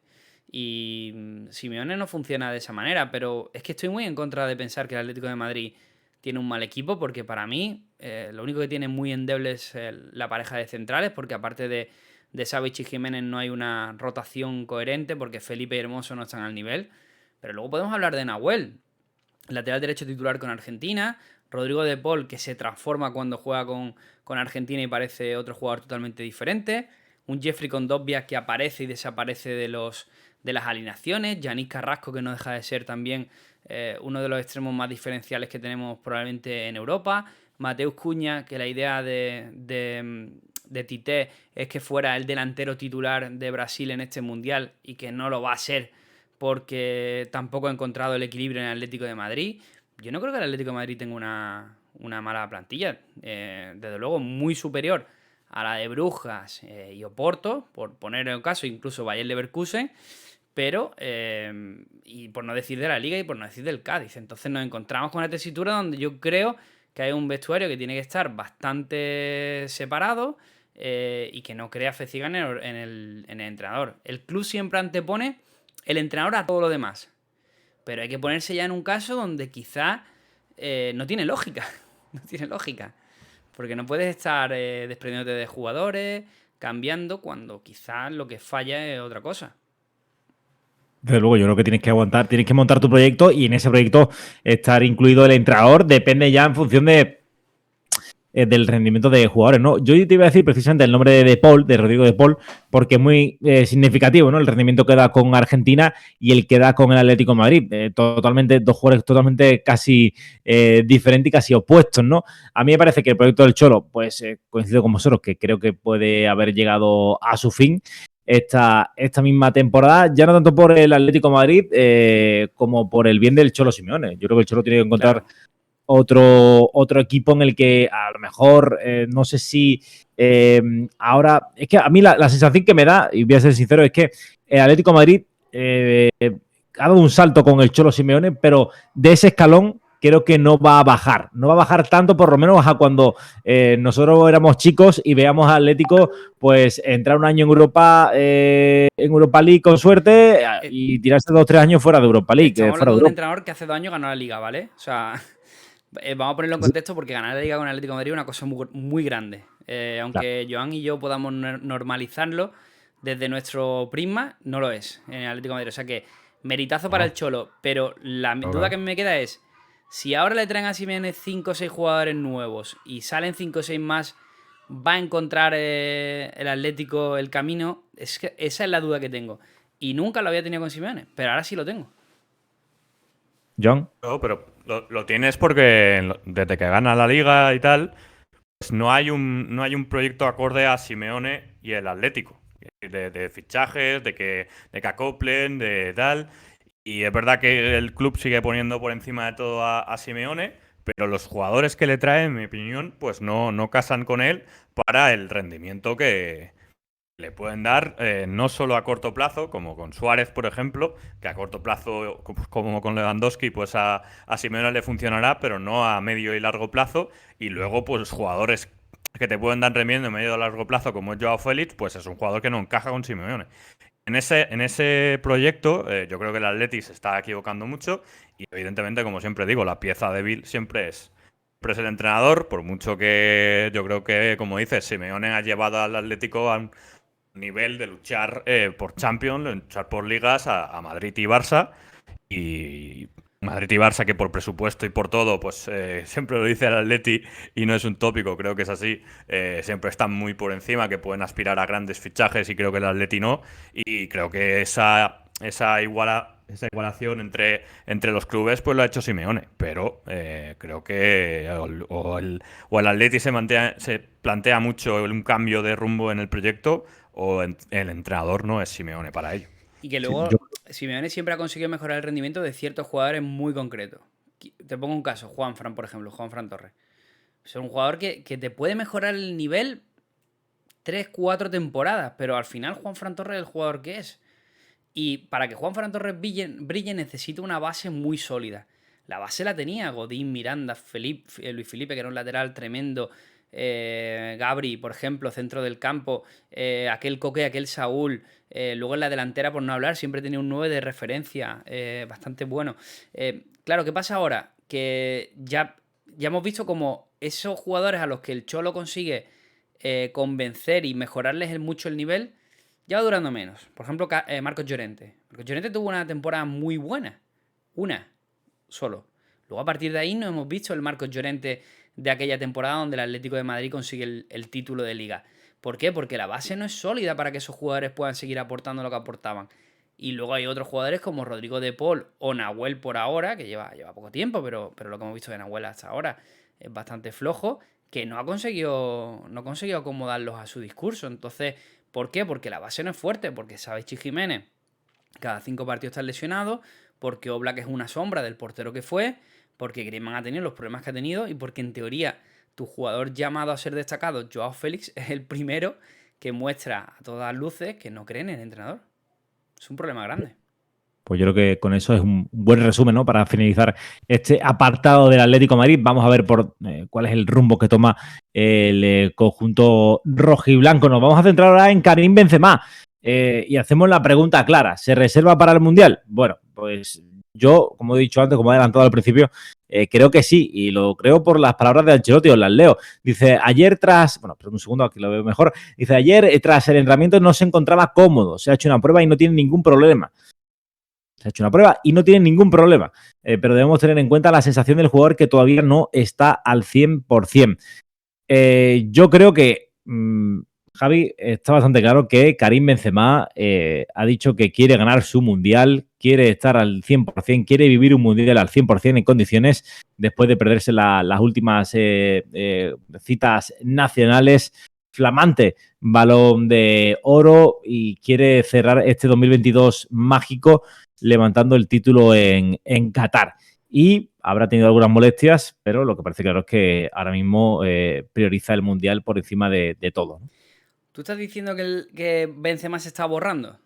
Y Simeone no funciona de esa manera, pero es que estoy muy en contra de pensar que el Atlético de Madrid tiene un mal equipo, porque para mí lo único que tiene muy endeble es la pareja de centrales, porque aparte de Savic y Jiménez no hay una rotación coherente, porque Felipe y Hermoso no están al nivel. Pero luego podemos hablar de Nahuel, lateral derecho titular con Argentina, Rodrigo de Paul, que se transforma cuando juega con Argentina y parece otro jugador totalmente diferente, un Jeffrey Kondogbia que aparece y desaparece de las alineaciones, Yannick Carrasco, que no deja de ser también uno de los extremos más diferenciales que tenemos probablemente en Europa, Mateus Cunha, que la idea de Tite es que fuera el delantero titular de Brasil en este Mundial y que no lo va a ser porque tampoco ha encontrado el equilibrio en el Atlético de Madrid. Yo no creo que el Atlético de Madrid tenga una mala plantilla. Desde luego muy superior a la de Brujas y Oporto, por poner el caso, incluso Bayer Leverkusen, pero, y por no decir de la Liga y por no decir del Cádiz. Entonces nos encontramos con una tesitura donde yo creo que hay un vestuario que tiene que estar bastante separado y que no crea fe ciega en el entrenador. El club siempre antepone el entrenador a todo lo demás. Pero hay que ponerse ya en un caso donde quizá no tiene lógica. No tiene lógica. Porque no puedes estar desprendiéndote de jugadores, cambiando, cuando quizás lo que falla es otra cosa. Desde luego, yo creo que tienes que aguantar, tienes que montar tu proyecto y en ese proyecto estar incluido el entrenador, depende ya en función del rendimiento de jugadores, ¿no? Yo te iba a decir precisamente el nombre de Paul, de Rodrigo de Paul, porque es muy significativo, ¿no? El rendimiento que da con Argentina y el que da con el Atlético de Madrid. Totalmente, dos jugadores totalmente casi diferentes y casi opuestos, ¿no? A mí me parece que el proyecto del Cholo, pues coincido con vosotros, que creo que puede haber llegado a su fin esta misma temporada, ya no tanto por el Atlético de Madrid como por el bien del Cholo Simeone. Yo creo que el Cholo tiene que encontrar otro equipo en el que a lo mejor, no sé si ahora, es que a mí la sensación que me da, y voy a ser sincero, es que el Atlético de Madrid ha dado un salto con el Cholo Simeone, pero de ese escalón creo que no va a bajar. No va a bajar tanto, por lo menos a cuando nosotros éramos chicos y veamos a Atlético pues entrar un año en Europa League con suerte y tirarse 2 o 3 años fuera de Europa League. Estamos Fuera de hablando de un Europa. entrenador que hace 2 años ganó la Liga, ¿vale? O sea, vamos a ponerlo en contexto porque ganar la Liga con el Atlético de Madrid es una cosa muy, muy grande. Aunque Joan y yo podamos normalizarlo desde nuestro prisma, no lo es en el Atlético de Madrid. O sea que meritazo para el Cholo, pero la duda que me queda es, si ahora le traen a Simeone 5 o 6 jugadores nuevos y salen 5 o 6 más, ¿va a encontrar el Atlético el camino? Es que esa es la duda que tengo. Y nunca lo había tenido con Simeone, pero ahora sí lo tengo. John. No, pero lo tienes porque desde que gana la Liga y tal, pues no hay un proyecto acorde a Simeone y el Atlético. De fichajes, de que acoplen, de tal. Y es verdad que el club sigue poniendo por encima de todo a Simeone, pero los jugadores que le traen, en mi opinión, pues no casan con él para el rendimiento que le pueden dar, no solo a corto plazo, como con Suárez, por ejemplo, que a corto plazo, como con Lewandowski, pues a Simeone le funcionará, pero no a medio y largo plazo. Y luego, pues jugadores que te pueden dar rendimiento a medio y largo plazo, como es Joao Félix, pues es un jugador que no encaja con Simeone. En ese proyecto, yo creo que el Atleti se está equivocando mucho y evidentemente, como siempre digo, la pieza débil siempre es el entrenador, por mucho que yo creo que, como dices, Simeone ha llevado al Atlético a un nivel de luchar por Champions, de luchar por ligas a Madrid y Barça. Y Madrid y Barça, que por presupuesto y por todo, pues siempre lo dice el Atleti y no es un tópico, creo que es así, siempre están muy por encima, que pueden aspirar a grandes fichajes y creo que el Atleti no. Y creo que esa igualación entre los clubes pues lo ha hecho Simeone, pero creo que o el Atleti se plantea mucho un cambio de rumbo en el proyecto o el entrenador no es Simeone para ello. Y que luego Simeone siempre ha conseguido mejorar el rendimiento de ciertos jugadores muy concretos. Te pongo un caso, Juanfran, por ejemplo, Juanfran Torres. Es un jugador que te puede mejorar el nivel 3-4 temporadas, pero al final Juanfran Torres es el jugador que es. Y para que Juanfran Torres brille necesita una base muy sólida. La base la tenía Godín, Miranda, Luis Felipe, que era un lateral tremendo, Gabri, por ejemplo, centro del campo, aquel Coque, aquel Saúl, luego en la delantera, por no hablar, siempre tenía un 9 de referencia, bastante bueno. Claro, ¿qué pasa ahora? Que ya hemos visto como esos jugadores a los que el Cholo consigue convencer y mejorarles mucho el nivel, ya va durando menos. Por ejemplo, Marcos Llorente. Marcos Llorente tuvo una temporada muy buena, una solo. Luego a partir de ahí no hemos visto el Marcos Llorente de aquella temporada donde el Atlético de Madrid consigue el título de Liga. ¿Por qué? Porque la base no es sólida para que esos jugadores puedan seguir aportando lo que aportaban. Y luego hay otros jugadores como Rodrigo de Paul o Nahuel por ahora, que lleva poco tiempo, pero lo que hemos visto de Nahuel hasta ahora es bastante flojo, que no ha conseguido acomodarlos a su discurso. Entonces, ¿por qué? Porque la base no es fuerte, porque Savic y Jiménez cada 5 partidos están lesionados, porque Oblak es una sombra del portero que fue, porque Griezmann ha tenido los problemas que ha tenido y porque en teoría tu jugador llamado a ser destacado, Joao Félix, es el primero que muestra a todas luces que no creen en el entrenador. Es un problema grande. Pues yo creo que con eso es un buen resumen, ¿no? Para finalizar este apartado del Atlético de Madrid. Vamos a ver cuál es el rumbo que toma el conjunto rojiblanco. Nos vamos a centrar ahora en Karim Benzema. Y hacemos la pregunta clara. ¿Se reserva para el Mundial? Bueno, pues yo, como he dicho antes, como he adelantado al principio, creo que sí. Y lo creo por las palabras de Ancelotti, os las leo. Dice, ayer perdón un segundo, aquí lo veo mejor. Dice, ayer tras el entrenamiento no se encontraba cómodo. Se ha hecho una prueba y no tiene ningún problema. Se ha hecho una prueba y no tiene ningún problema. Pero debemos tener en cuenta la sensación del jugador que todavía no está al 100%. Yo creo que, Javi, está bastante claro que Karim Benzema ha dicho que quiere ganar su Mundial, quiere estar al 100%, quiere vivir un Mundial al 100% en condiciones después de perderse las últimas citas nacionales. Flamante Balón de Oro y quiere cerrar este 2022 mágico levantando el título en Qatar. Y habrá tenido algunas molestias, pero lo que parece claro es que ahora mismo prioriza el Mundial por encima de todo, ¿no? ¿Tú estás diciendo que Benzema se está borrando?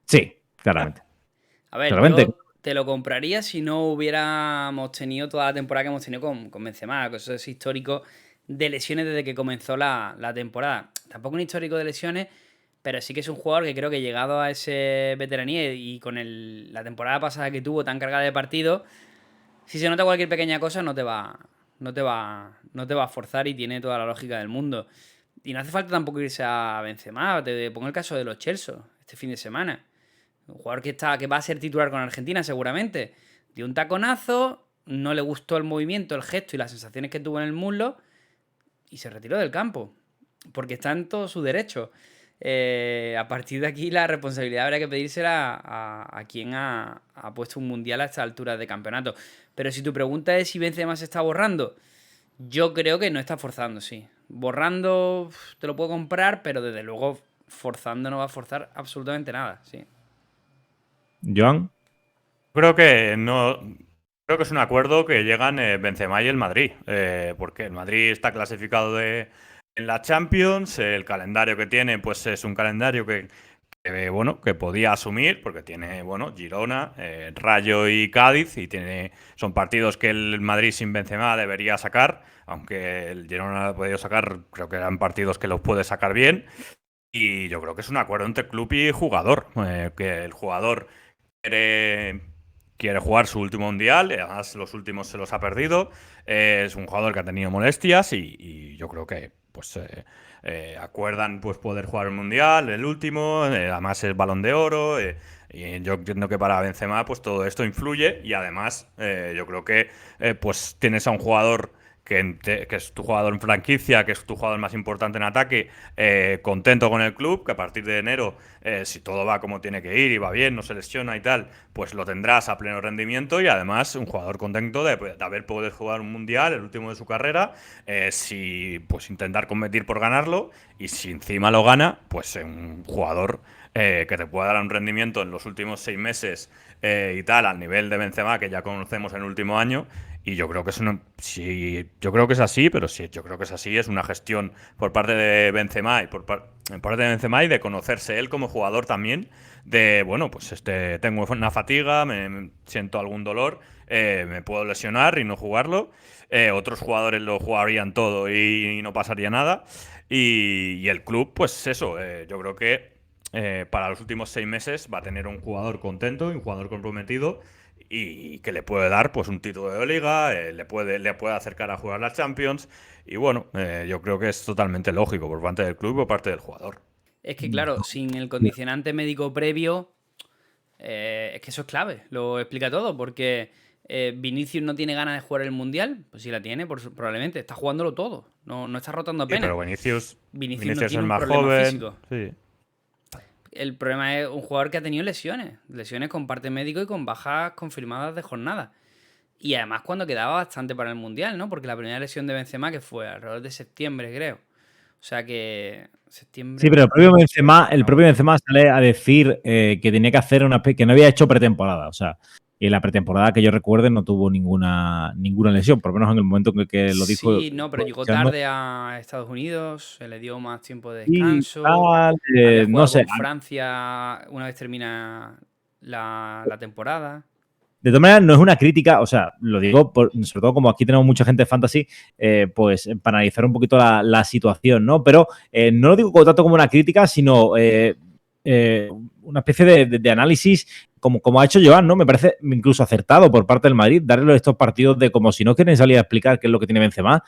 Sí, claramente. A ver, Claramente. yo te lo compraría si no hubiéramos tenido toda la temporada que hemos tenido con Benzema, que eso es histórico de lesiones desde que comenzó la temporada. Tampoco un histórico de lesiones, pero sí que es un jugador que creo que llegado a ese veteranía y con la temporada pasada que tuvo tan cargada de partidos, si se nota cualquier pequeña cosa no te va a forzar y tiene toda la lógica del mundo. Y no hace falta tampoco irse a Benzema. Te pongo el caso de los Chelsea este fin de semana. Un jugador que va a ser titular con Argentina seguramente. Dio un taconazo, no le gustó el movimiento, el gesto y las sensaciones que tuvo en el muslo y se retiró del campo. Porque está en todo su derecho. A partir de aquí la responsabilidad habrá que pedírsela a quien ha puesto un Mundial a esta altura de campeonato. Pero si tu pregunta es si Benzema se está borrando, yo creo que no está forzando, sí. Borrando te lo puedo comprar, pero desde luego forzando no va a forzar absolutamente nada, sí. Joan. Creo que no. Creo que es un acuerdo que llegan Benzema y el Madrid, porque el Madrid está clasificado en la Champions, el calendario que tiene pues es un calendario que podía asumir, porque tiene, Girona, Rayo y Cádiz, y son partidos que el Madrid sin Benzema debería sacar, aunque el Girona lo ha podido sacar, creo que eran partidos que los puede sacar bien, y yo creo que es un acuerdo entre club y jugador, que el jugador quiere jugar su último mundial, además los últimos se los ha perdido, es un jugador que ha tenido molestias y yo creo que acuerdan pues poder jugar el mundial, el último, además es Balón de Oro, y yo entiendo que para Benzema pues todo esto influye y además yo creo que pues tienes a un jugador que es tu jugador en franquicia, que es tu jugador más importante en ataque, contento con el club, que a partir de enero, si todo va como tiene que ir y va bien, no se lesiona y tal, pues lo tendrás a pleno rendimiento y además un jugador contento de haber podido jugar un mundial, el último de su carrera, si pues intentar competir por ganarlo y si encima lo gana, pues un jugador que te pueda dar un rendimiento en los últimos 6 meses y tal, al nivel de Benzema que ya conocemos en el último año. Y yo creo que yo creo que es así, pero sí, yo creo que es así, es una gestión por parte de Benzema y por parte de Benzema y de conocerse él como jugador también, de pues tengo una fatiga, me siento algún dolor, me puedo lesionar y no jugarlo. Otros jugadores lo jugarían todo y no pasaría nada. Y el club, pues eso, yo creo que para los últimos 6 meses va a tener un jugador contento y un jugador comprometido y que le puede dar pues un título de liga, le puede acercar a jugar la Champions y yo creo que es totalmente lógico por parte del club y por parte del jugador. Es que claro, sin el condicionante médico previo, es que eso es clave, lo explica todo, porque Vinicius no tiene ganas de jugar el Mundial, pues sí la tiene, probablemente, está jugándolo todo, no está rotando apenas. Sí, pero Vinicius no es tiene un más problema joven. físico. Sí. El problema es un jugador que ha tenido lesiones con parte médico y con bajas confirmadas de jornada. Y además cuando quedaba bastante para el Mundial, ¿no? Porque la primera lesión de Benzema, que fue alrededor de septiembre, creo. O sea que septiembre... Sí, pero el propio Benzema sale a decir que tenía que hacer que no había hecho pretemporada. O sea, y en la pretemporada que yo recuerde no tuvo ninguna lesión, por lo menos en el momento en que lo dijo. Sí, no, pero llegó tarde a Estados Unidos, se le dio más tiempo de descanso. No sé. Con Francia una vez termina la temporada. De todas maneras, no es una crítica, o sea, lo digo sobre todo como aquí tenemos mucha gente de fantasy, pues para analizar un poquito la situación, ¿no? Pero no lo digo tanto como una crítica, sino una especie de análisis como ha hecho Joan, ¿no? Me parece incluso acertado por parte del Madrid darle estos partidos de como si no quieren salir a explicar qué es lo que tiene Benzema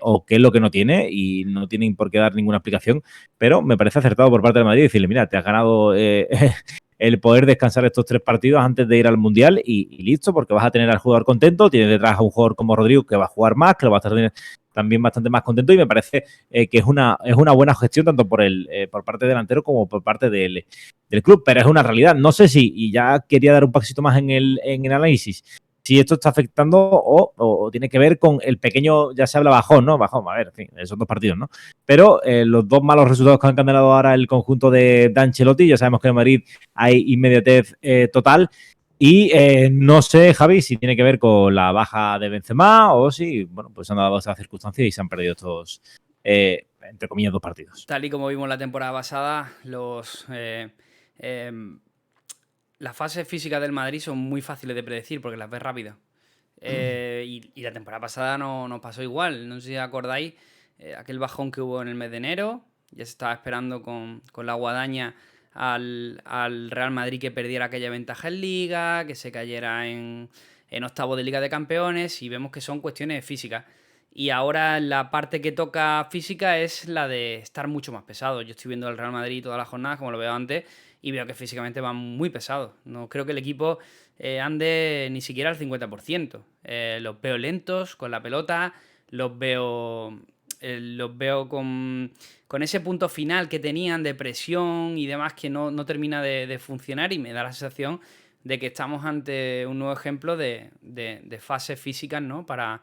o qué es lo que no tiene y no tienen por qué dar ninguna explicación, pero me parece acertado por parte del Madrid decirle, mira, te has ganado el poder descansar estos 3 partidos antes de ir al Mundial y listo, porque vas a tener al jugador contento, tienes detrás a un jugador como Rodrigo que va a jugar más, que lo vas a tener también bastante más contento y me parece que es una buena gestión tanto por parte delantero como por parte del club, pero es una realidad. No sé si, y ya quería dar un pasito más en el análisis, si esto está afectando o tiene que ver con el pequeño, ya se habla bajón, ¿no? Bajón, a ver, en fin, esos 2 partidos, ¿no? Pero los 2 malos resultados que han candelado ahora el conjunto de Ancelotti, ya sabemos que en Madrid hay inmediatez total. Y no sé, Javi, si tiene que ver con la baja de Benzema o si, bueno, pues han dado esas circunstancias y se han perdido estos, entre comillas, 2 partidos. Tal y como vimos la temporada pasada, las fases físicas del Madrid son muy fáciles de predecir porque las ves rápido. Y la temporada pasada no pasó igual. No sé si acordáis aquel bajón que hubo en el mes de enero. Ya se estaba esperando con la guadaña al Real Madrid que perdiera aquella ventaja en Liga, que se cayera en octavos de Liga de Campeones, y vemos que son cuestiones físicas. Y ahora la parte que toca física es la de estar mucho más pesado. Yo estoy viendo el Real Madrid todas las jornadas, como lo veo antes, y veo que físicamente van muy pesados. No creo que el equipo ande ni siquiera al 50%. Los veo lentos con la pelota, los veo con ese punto final que tenían de presión y demás que no termina de funcionar, y me da la sensación de que estamos ante un nuevo ejemplo de fases físicas, ¿no? Para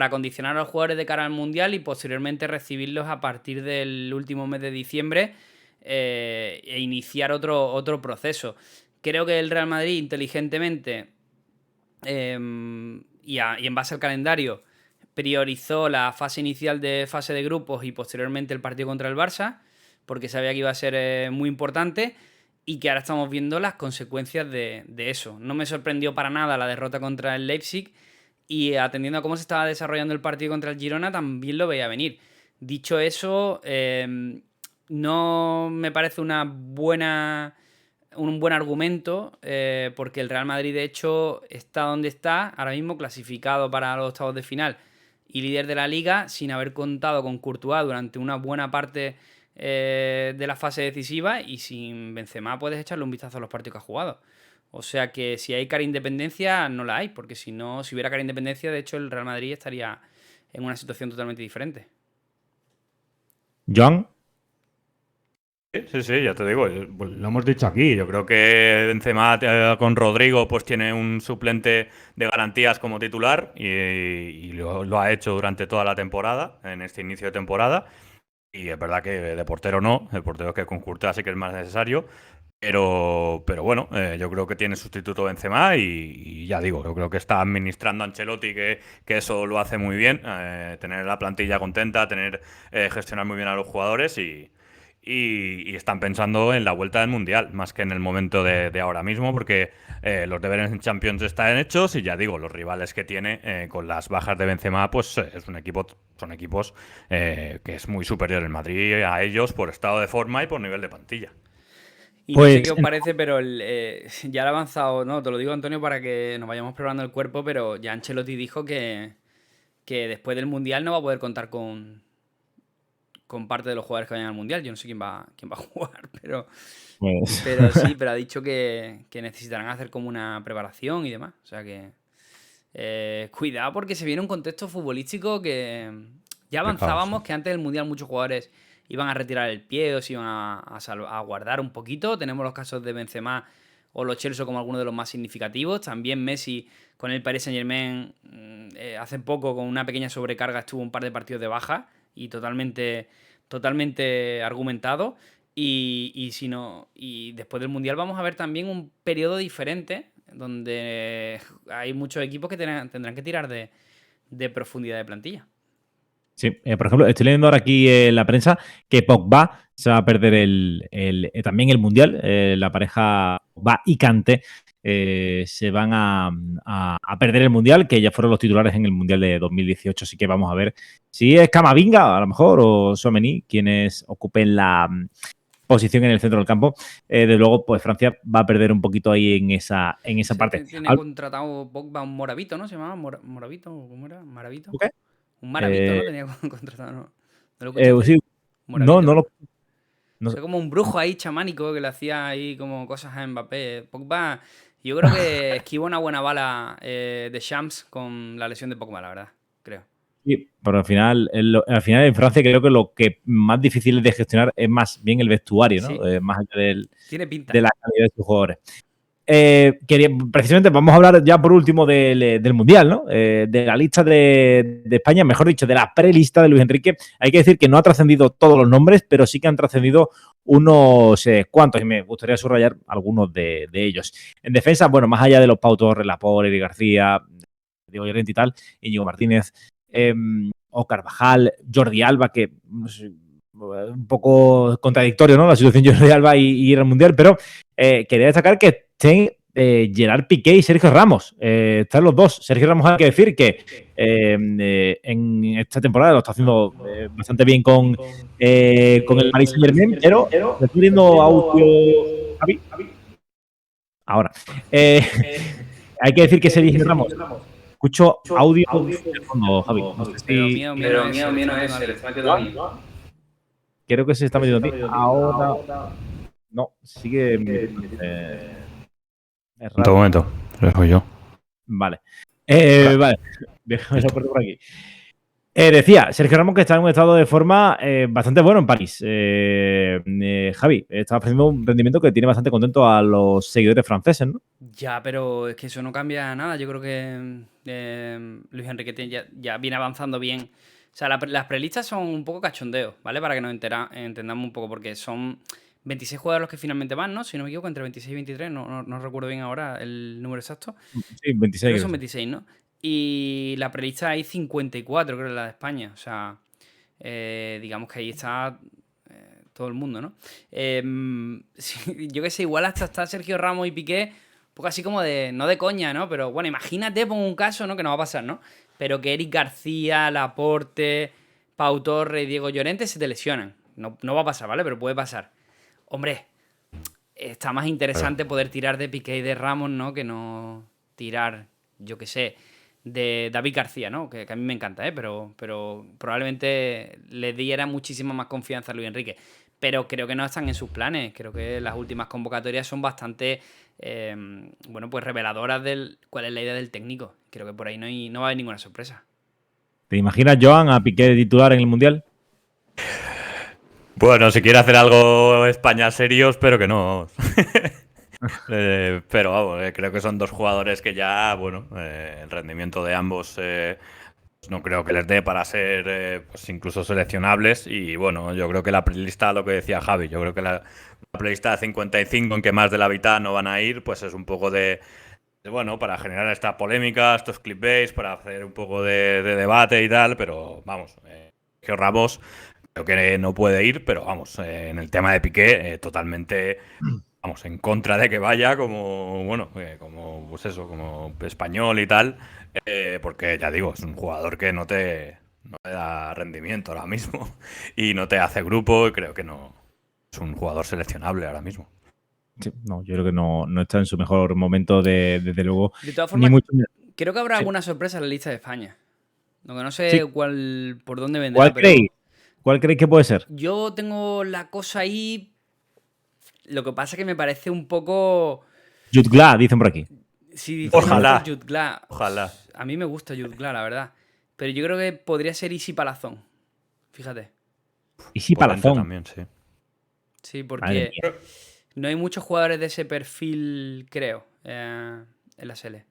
condicionar a los jugadores de cara al Mundial y posteriormente recibirlos a partir del último mes de diciembre e iniciar otro proceso. Creo que el Real Madrid inteligentemente y en base al calendario priorizó la fase inicial de fase de grupos y posteriormente el partido contra el Barça, porque sabía que iba a ser muy importante, y que ahora estamos viendo las consecuencias de eso. No me sorprendió para nada la derrota contra el Leipzig, y atendiendo a cómo se estaba desarrollando el partido contra el Girona también lo veía venir. Dicho eso, no me parece un buen argumento, porque el Real Madrid de hecho está donde está, ahora mismo clasificado para los octavos de final y líder de la Liga, sin haber contado con Courtois durante una buena parte de la fase decisiva, y sin Benzema puedes echarle un vistazo a los partidos que ha jugado. O sea que si hay cara independencia, no la hay, porque si hubiera cara independencia, de hecho el Real Madrid estaría en una situación totalmente diferente. Joan. Sí, ya te digo, lo hemos dicho aquí. Yo creo que Benzema con Rodrigo pues tiene un suplente de garantías como titular y lo ha hecho durante toda la temporada, en este inicio de temporada. Y es verdad que de portero no, el portero que con Courtois sí que es más necesario. Pero bueno, yo creo que tiene sustituto Benzema y ya digo, yo creo que está administrando Ancelotti, que eso lo hace muy bien, tener la plantilla contenta, gestionar muy bien a los jugadores y están pensando en la vuelta del Mundial, más que en el momento de ahora mismo, porque los deberes en Champions están hechos y ya digo, los rivales que tiene con las bajas de Benzema, pues son equipos que es muy superior el Madrid a ellos por estado de forma y por nivel de plantilla. Y no sé qué os parece, pero ya ha avanzado, ¿no? Te lo digo, Antonio, para que nos vayamos preparando el cuerpo, pero ya Ancelotti dijo que después del Mundial no va a poder contar con parte de los jugadores que vayan al Mundial. Yo no sé quién va a jugar, pero sí, pero ha dicho que necesitarán hacer como una preparación y demás. O sea que cuidado, porque se viene un contexto futbolístico que ya avanzábamos, que antes del Mundial muchos jugadores iban a retirar el pie o se iban a guardar un poquito. Tenemos los casos de Benzema o Lo Celso como algunos de los más significativos. También Messi con el Paris Saint-Germain hace poco, con una pequeña sobrecarga, estuvo un par de partidos de baja y totalmente argumentado. Y después del Mundial vamos a ver también un periodo diferente donde hay muchos equipos que tendrán que tirar de profundidad de plantilla. Sí, por ejemplo, estoy leyendo ahora aquí en la prensa que Pogba se va a perder también el Mundial. La pareja Pogba y Kanté se van a perder el Mundial, que ya fueron los titulares en el Mundial de 2018. Así que vamos a ver si es Camavinga, a lo mejor, o Tchouaméni quienes ocupen la posición en el centro del campo. Desde luego, pues Francia va a perder un poquito ahí en esa parte. Tiene contratado Pogba un Moravito, ¿no? ¿Se llamaba Moravito? ¿Cómo era? ¿Maravito? ¿Qué? Un Maravito, ¿no? Tenía contratado, ¿no? Sí, no lo... No O sé. sea, como un brujo ahí chamánico que le hacía ahí como cosas a Mbappé. Pogba, yo creo que esquivó una buena bala de Shams con la lesión de Pogba, la verdad, creo. Sí, pero al final en Francia creo que lo que más difícil es de gestionar es más bien el vestuario, Sí, ¿no? Más allá tiene pinta. de la calidad de sus jugadores. Precisamente vamos a hablar ya por último del Mundial, ¿no? De la lista de España, mejor dicho, de la prelista de Luis Enrique. Hay que decir que no ha trascendido todos los nombres, pero sí que han trascendido unos cuantos, y me gustaría subrayar algunos de ellos. En defensa, bueno, más allá de los Pau Torres, Laporte, Eric García, Diego Llorente y tal, Íñigo Martínez, o Carvajal, Jordi Alba, que no sé, un poco contradictorio, ¿no? La situación de Jordi Alba y ir al Mundial, pero quería destacar que estén Gerard Piqué y Sergio Ramos. Están los dos. Sergio Ramos, hay que decir que en esta temporada lo está haciendo bastante bien con el Paris Saint-Germain, pero le estoy viendo audio. Javi. Ahora. Hay que decir que Sergio Ramos. Escucho audio de fondo, Javi. No sé Pero si. mío no es, se le está metiendo a mí. Creo que se está metiendo a ti. Ahora. No, sigue. Es raro. Momento, lo dejo yo. Vale. Vale. Déjame por aquí. Decía, Sergio Ramos que está en un estado de forma bastante bueno en París. Javi, está ofreciendo un rendimiento que tiene bastante contento a los seguidores franceses, ¿no? Ya, pero es que eso no cambia nada. Yo creo que Luis Enrique ya viene avanzando bien. O sea, las prelistas son un poco cachondeo, ¿vale? Para que nos entendamos un poco, porque son 26 jugadores los que finalmente van, ¿no? Si no me equivoco, entre 26 y 23, no recuerdo bien ahora el número exacto. Sí, 26. Creo que son 26, ¿no? Y la prelista hay 54, creo, la de España. O sea, digamos que ahí está todo el mundo, ¿no? Sí, yo qué sé, igual hasta está Sergio Ramos y Piqué, un poco así como de, no de coña, ¿no? Pero bueno, imagínate, pongo un caso, ¿no? Que no va a pasar, ¿no? Pero que Eric García, Laporte, Pau Torres y Diego Llorente se te lesionan. No va a pasar, ¿vale? Pero puede pasar. Hombre, está más interesante poder tirar de Piqué y de Ramos, ¿no? Que no tirar, yo qué sé, de David García, ¿no? Que a mí me encanta, ¿eh? Pero probablemente le diera muchísima más confianza a Luis Enrique. Pero creo que no están en sus planes. Creo que las últimas convocatorias son bastante, bueno, pues reveladoras de cuál es la idea del técnico. Creo que por ahí no va a haber ninguna sorpresa. ¿Te imaginas, Joan, a Piqué de titular en el Mundial? Bueno, si quiere hacer algo España serio, espero que no. Pero vamos, creo que son dos jugadores que ya, bueno, el rendimiento de ambos no creo que les dé para ser pues incluso seleccionables. Y bueno, yo creo que la prelista, lo que decía Javi, yo creo que la prelista de 55 en que más de la mitad no van a ir, pues es un poco bueno, para generar esta polémica, estos clickbaits, para hacer un poco de debate y tal, pero vamos, Sergio Ramos creo que no puede ir, pero vamos, en el tema de Piqué, totalmente, vamos, en contra de que vaya como, bueno, como, pues eso, como español y tal, porque ya digo, es un jugador que no te da rendimiento ahora mismo y no te hace grupo y creo que no es un jugador seleccionable ahora mismo. Sí, no, yo creo que no está en su mejor momento, desde luego. De todas Ni formas, mucho. creo que habrá Sí. alguna sorpresa en la lista de España. Lo que no sé Sí. por dónde vendrá. ¿Cuál pero creéis? ¿Cuál creéis que puede ser? yo tengo la cosa ahí. Lo que pasa es que me parece un poco. Jude Gla, dicen por aquí. Si dicen Ojalá. Jude Gla, Ojalá. a mí me gusta Jude Gla, la verdad. Pero yo creo que podría ser Isi Palazón. Fíjate. Y sí, Potente Palazón. también, sí. Sí, Madre porque mía. no hay muchos jugadores de ese perfil, creo, en la SL.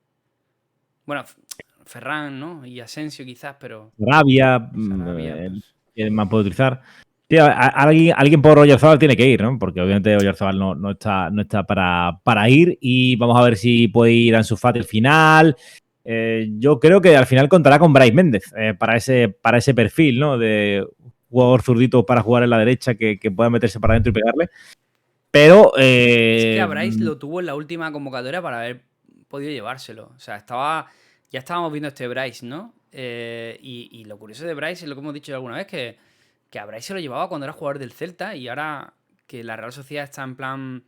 Bueno, Ferran, ¿no? Y Asensio quizás, pero. Rabia, Sarabia, pues. ¿quién más puede utilizar? Tío, alguien por Oyarzabal tiene que ir, ¿no? Porque obviamente Oyarzabal no está para ir y vamos a ver si puede ir Ansu Fati al final. Yo creo que al final contará con Brais Méndez para ese perfil, ¿no? De jugador zurdito para jugar en la derecha que pueda meterse para adentro y pegarle. Pero Es que a Brais lo tuvo en la última convocatoria para haber podido llevárselo. O sea, ya estábamos viendo este Brais, ¿no? Y lo curioso de Brais es lo que hemos dicho alguna vez, que a Brais se lo llevaba cuando era jugador del Celta y ahora que la Real Sociedad está en plan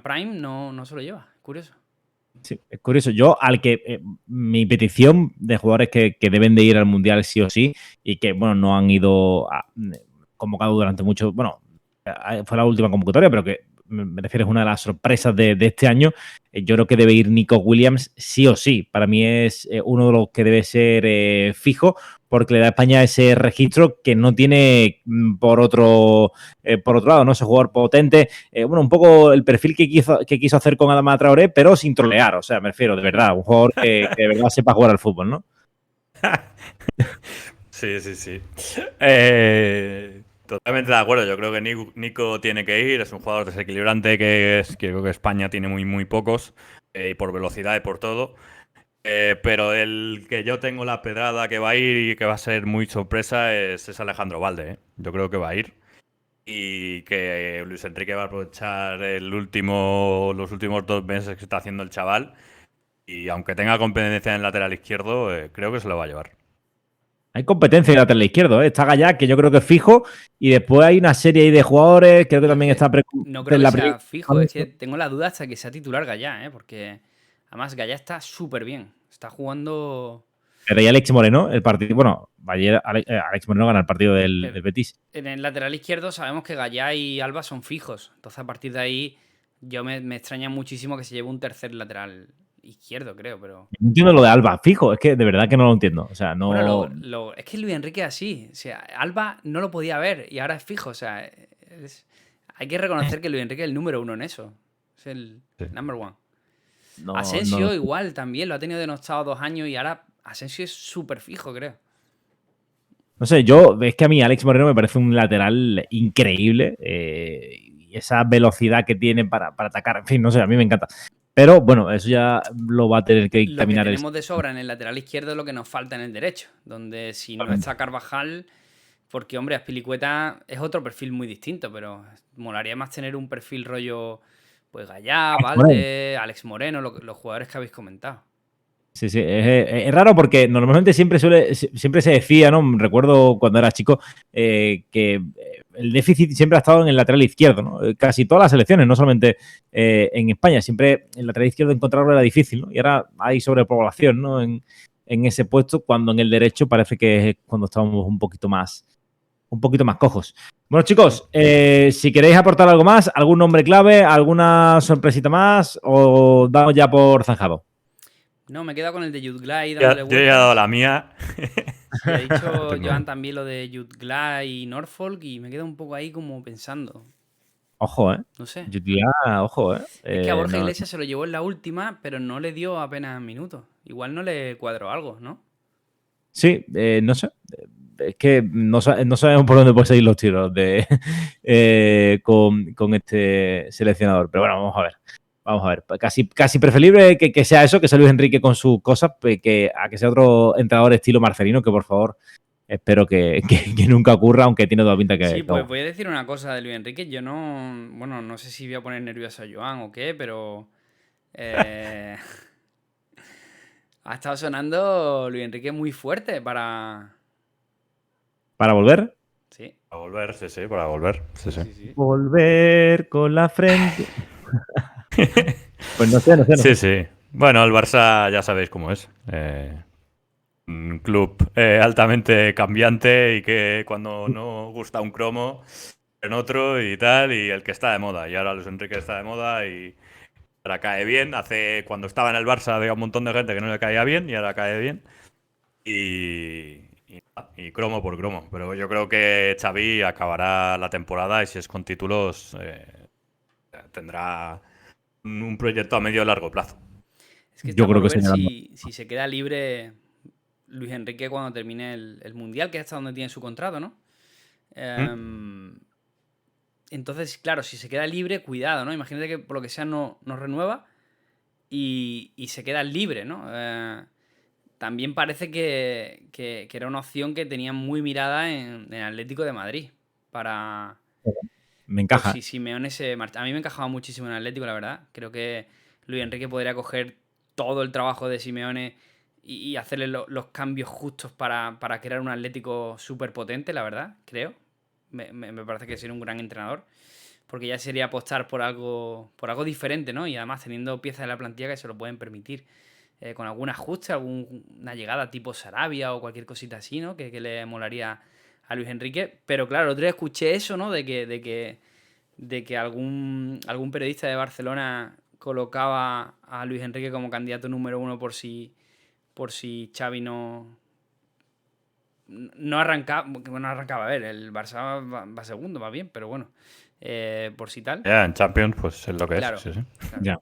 Prime, no se lo lleva. Curioso. sí, es curioso. Yo, mi petición de jugadores que deben de ir al Mundial sí o sí y que, bueno, no han ido convocados durante mucho, bueno, fue la última convocatoria, pero que me refiero es una de las sorpresas de este año. Yo creo que debe ir Nico Williams sí o sí. Para mí es uno de los que debe ser fijo, porque le da a España ese registro que no tiene por otro lado, ¿no? Ese jugador potente. Bueno, un poco el perfil que quiso hacer con Adama Traoré, pero sin trolear. O sea, me refiero, de verdad, un jugador que de verdad sepa jugar al fútbol, ¿no? Sí, sí, sí. Totalmente de acuerdo. Yo creo que Nico tiene que ir. Es un jugador desequilibrante que creo que España tiene muy, muy pocos. Y por velocidad y por todo. Pero el que yo tengo la pedrada que va a ir y que va a ser muy sorpresa es Alejandro Valde, ¿eh? Yo creo que va a ir. Y que Luis Enrique va a aprovechar los últimos 2 meses que está haciendo el chaval. Y aunque tenga competencia en el lateral izquierdo, creo que se lo va a llevar. Hay competencia en el lateral izquierdo, ¿eh? Está Gallá, que yo creo que es fijo, y después hay una serie ahí de jugadores, creo que también está... No creo que sea fijo, es que tengo la duda hasta que sea titular Gallá, porque además Gallá está súper bien, está jugando... Pero y Alex Moreno, el partido... Bueno, ayer Alex Moreno gana el partido del Betis. En el lateral izquierdo sabemos que Gallá y Alba son fijos, entonces a partir de ahí yo me extraña muchísimo que se lleve un tercer lateral izquierdo, creo, pero... No entiendo lo de Alba, fijo, es que de verdad que no lo entiendo. O sea, no... Bueno, es que Luis Enrique es así, o sea, Alba no lo podía ver y ahora es fijo, o sea, hay que reconocer que Luis Enrique es el número 1 en eso, es el number 1. no, Asensio no. igual también, lo ha tenido denostado 2 años y ahora Asensio es súper fijo, creo. No sé, es que a mí Alex Moreno me parece un lateral increíble y esa velocidad que tiene para atacar, en fin, no sé, a mí me encanta. Pero bueno, eso ya lo va a tener que Lo que dictaminar tenemos de sobra en el lateral izquierdo es lo que nos falta en el derecho, donde si no está Carvajal, porque hombre, Azpilicueta es otro perfil muy distinto, pero molaría más tener un perfil rollo, pues Gallá, Valde, Alex Moreno, los jugadores que habéis comentado. Sí, sí, es raro porque normalmente siempre se decía, ¿no? Recuerdo cuando era chico que el déficit siempre ha estado en el lateral izquierdo, ¿no? Casi todas las selecciones, no solamente en España, siempre el lateral izquierdo encontrarlo era difícil, ¿no? Y ahora hay sobrepoblación, ¿no? En ese puesto, cuando en el derecho parece que es cuando estamos un poquito más cojos. Bueno, chicos, si queréis aportar algo más, algún nombre clave, alguna sorpresita más, o damos ya por zanjado. No, me he quedado con el de Jude Glide Yo dándole ya he vueltas. dado la mía. Y ha dicho Joan también lo de Jude Glide y Norfolk y me quedo un poco ahí como pensando. Ojo, ¿eh? No sé. Ojo, ¿eh? Es que a Borja No. Iglesias se lo llevó en la última, pero no le dio apenas minutos. Igual no le cuadró algo, ¿no? Sí, no sé. Es que no sabemos por dónde pueden seguir los tiros con este seleccionador. Pero bueno, vamos a ver. Casi preferible que sea eso, que sea Luis Enrique con sus cosas, que sea otro entrenador estilo Marcelino, que por favor espero que nunca ocurra, aunque tiene toda pinta que... Sí, pues voy a decir una cosa de Luis Enrique. Yo no... Bueno, no sé si voy a poner nervioso a Joan o qué, pero... ha estado sonando Luis Enrique muy fuerte para... ¿Para volver? Sí. Para volver, sí, para volver. Sí. Volver con la frente... Pues no sé. Sí. Bueno, el Barça ya sabéis cómo es. Un club altamente cambiante y que cuando no gusta un cromo, en otro y tal, y el que está de moda. Y ahora Luis Enrique está de moda y ahora cae bien. Cuando estaba en el Barça había un montón de gente que no le caía bien y ahora cae bien. Y cromo por cromo. Pero yo creo que Xavi acabará la temporada y si es con títulos tendrá un proyecto a medio y largo plazo. Es que Yo está creo por que ver sería si se queda libre Luis Enrique cuando termine el Mundial, que es hasta donde tiene su contrato, ¿no? Entonces, claro, si se queda libre, cuidado, ¿no? Imagínate que por lo que sea no renueva y se queda libre, ¿no? También parece que era una opción que tenían muy mirada en Atlético de Madrid para... Me encaja. Si Simeone se marcha. A mí me encajaba muchísimo en Atlético, la verdad. Creo que Luis Enrique podría coger todo el trabajo de Simeone y hacerle los cambios justos para crear un Atlético súper potente, la verdad, creo. Me parece que sería un gran entrenador. Porque ya sería apostar por algo diferente, ¿no? Y además teniendo piezas de la plantilla que se lo pueden permitir. Con algún ajuste, alguna llegada tipo Sarabia o cualquier cosita así, ¿no? Que le molaría a Luis Enrique. Pero claro, el otro día escuché eso, ¿no? De que de que algún periodista de Barcelona colocaba a Luis Enrique como candidato número 1 por si Xavi no arrancaba. Bueno, arrancaba, a ver, el Barça va segundo, va bien, pero bueno, por si tal. Ya, en Champions, pues es lo que Claro, es. Sí, sí. claro. Ya.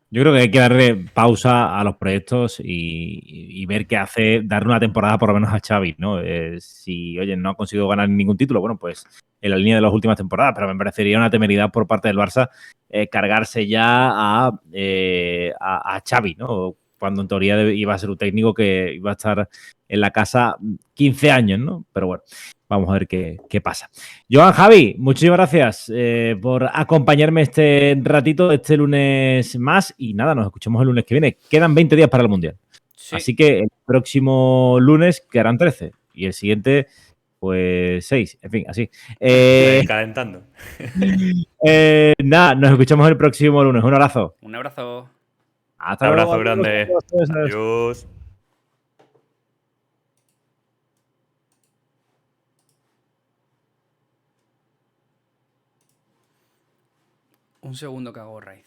Yo creo que hay que darle pausa a los proyectos y ver qué hace, darle una temporada por lo menos a Xavi, ¿no? Si, oye, no ha conseguido ganar ningún título, bueno, pues en la línea de las últimas temporadas, pero me parecería una temeridad por parte del Barça cargarse ya a Xavi, ¿no? Cuando en teoría iba a ser un técnico que iba a estar en la casa 15 años, ¿no? Pero bueno, vamos a ver qué pasa. Joan, Javi, muchísimas gracias por acompañarme este ratito, este lunes más. Y nada, nos escuchamos el lunes que viene. Quedan 20 días para el Mundial. Sí. Así que el próximo lunes quedarán 13. Y el siguiente, pues 6. En fin, así. Calentando. Nada, nos escuchamos el próximo lunes. Un abrazo. Un abrazo. Hasta Un luego. abrazo grande. Adiós. Adiós. Un segundo que hago raíz.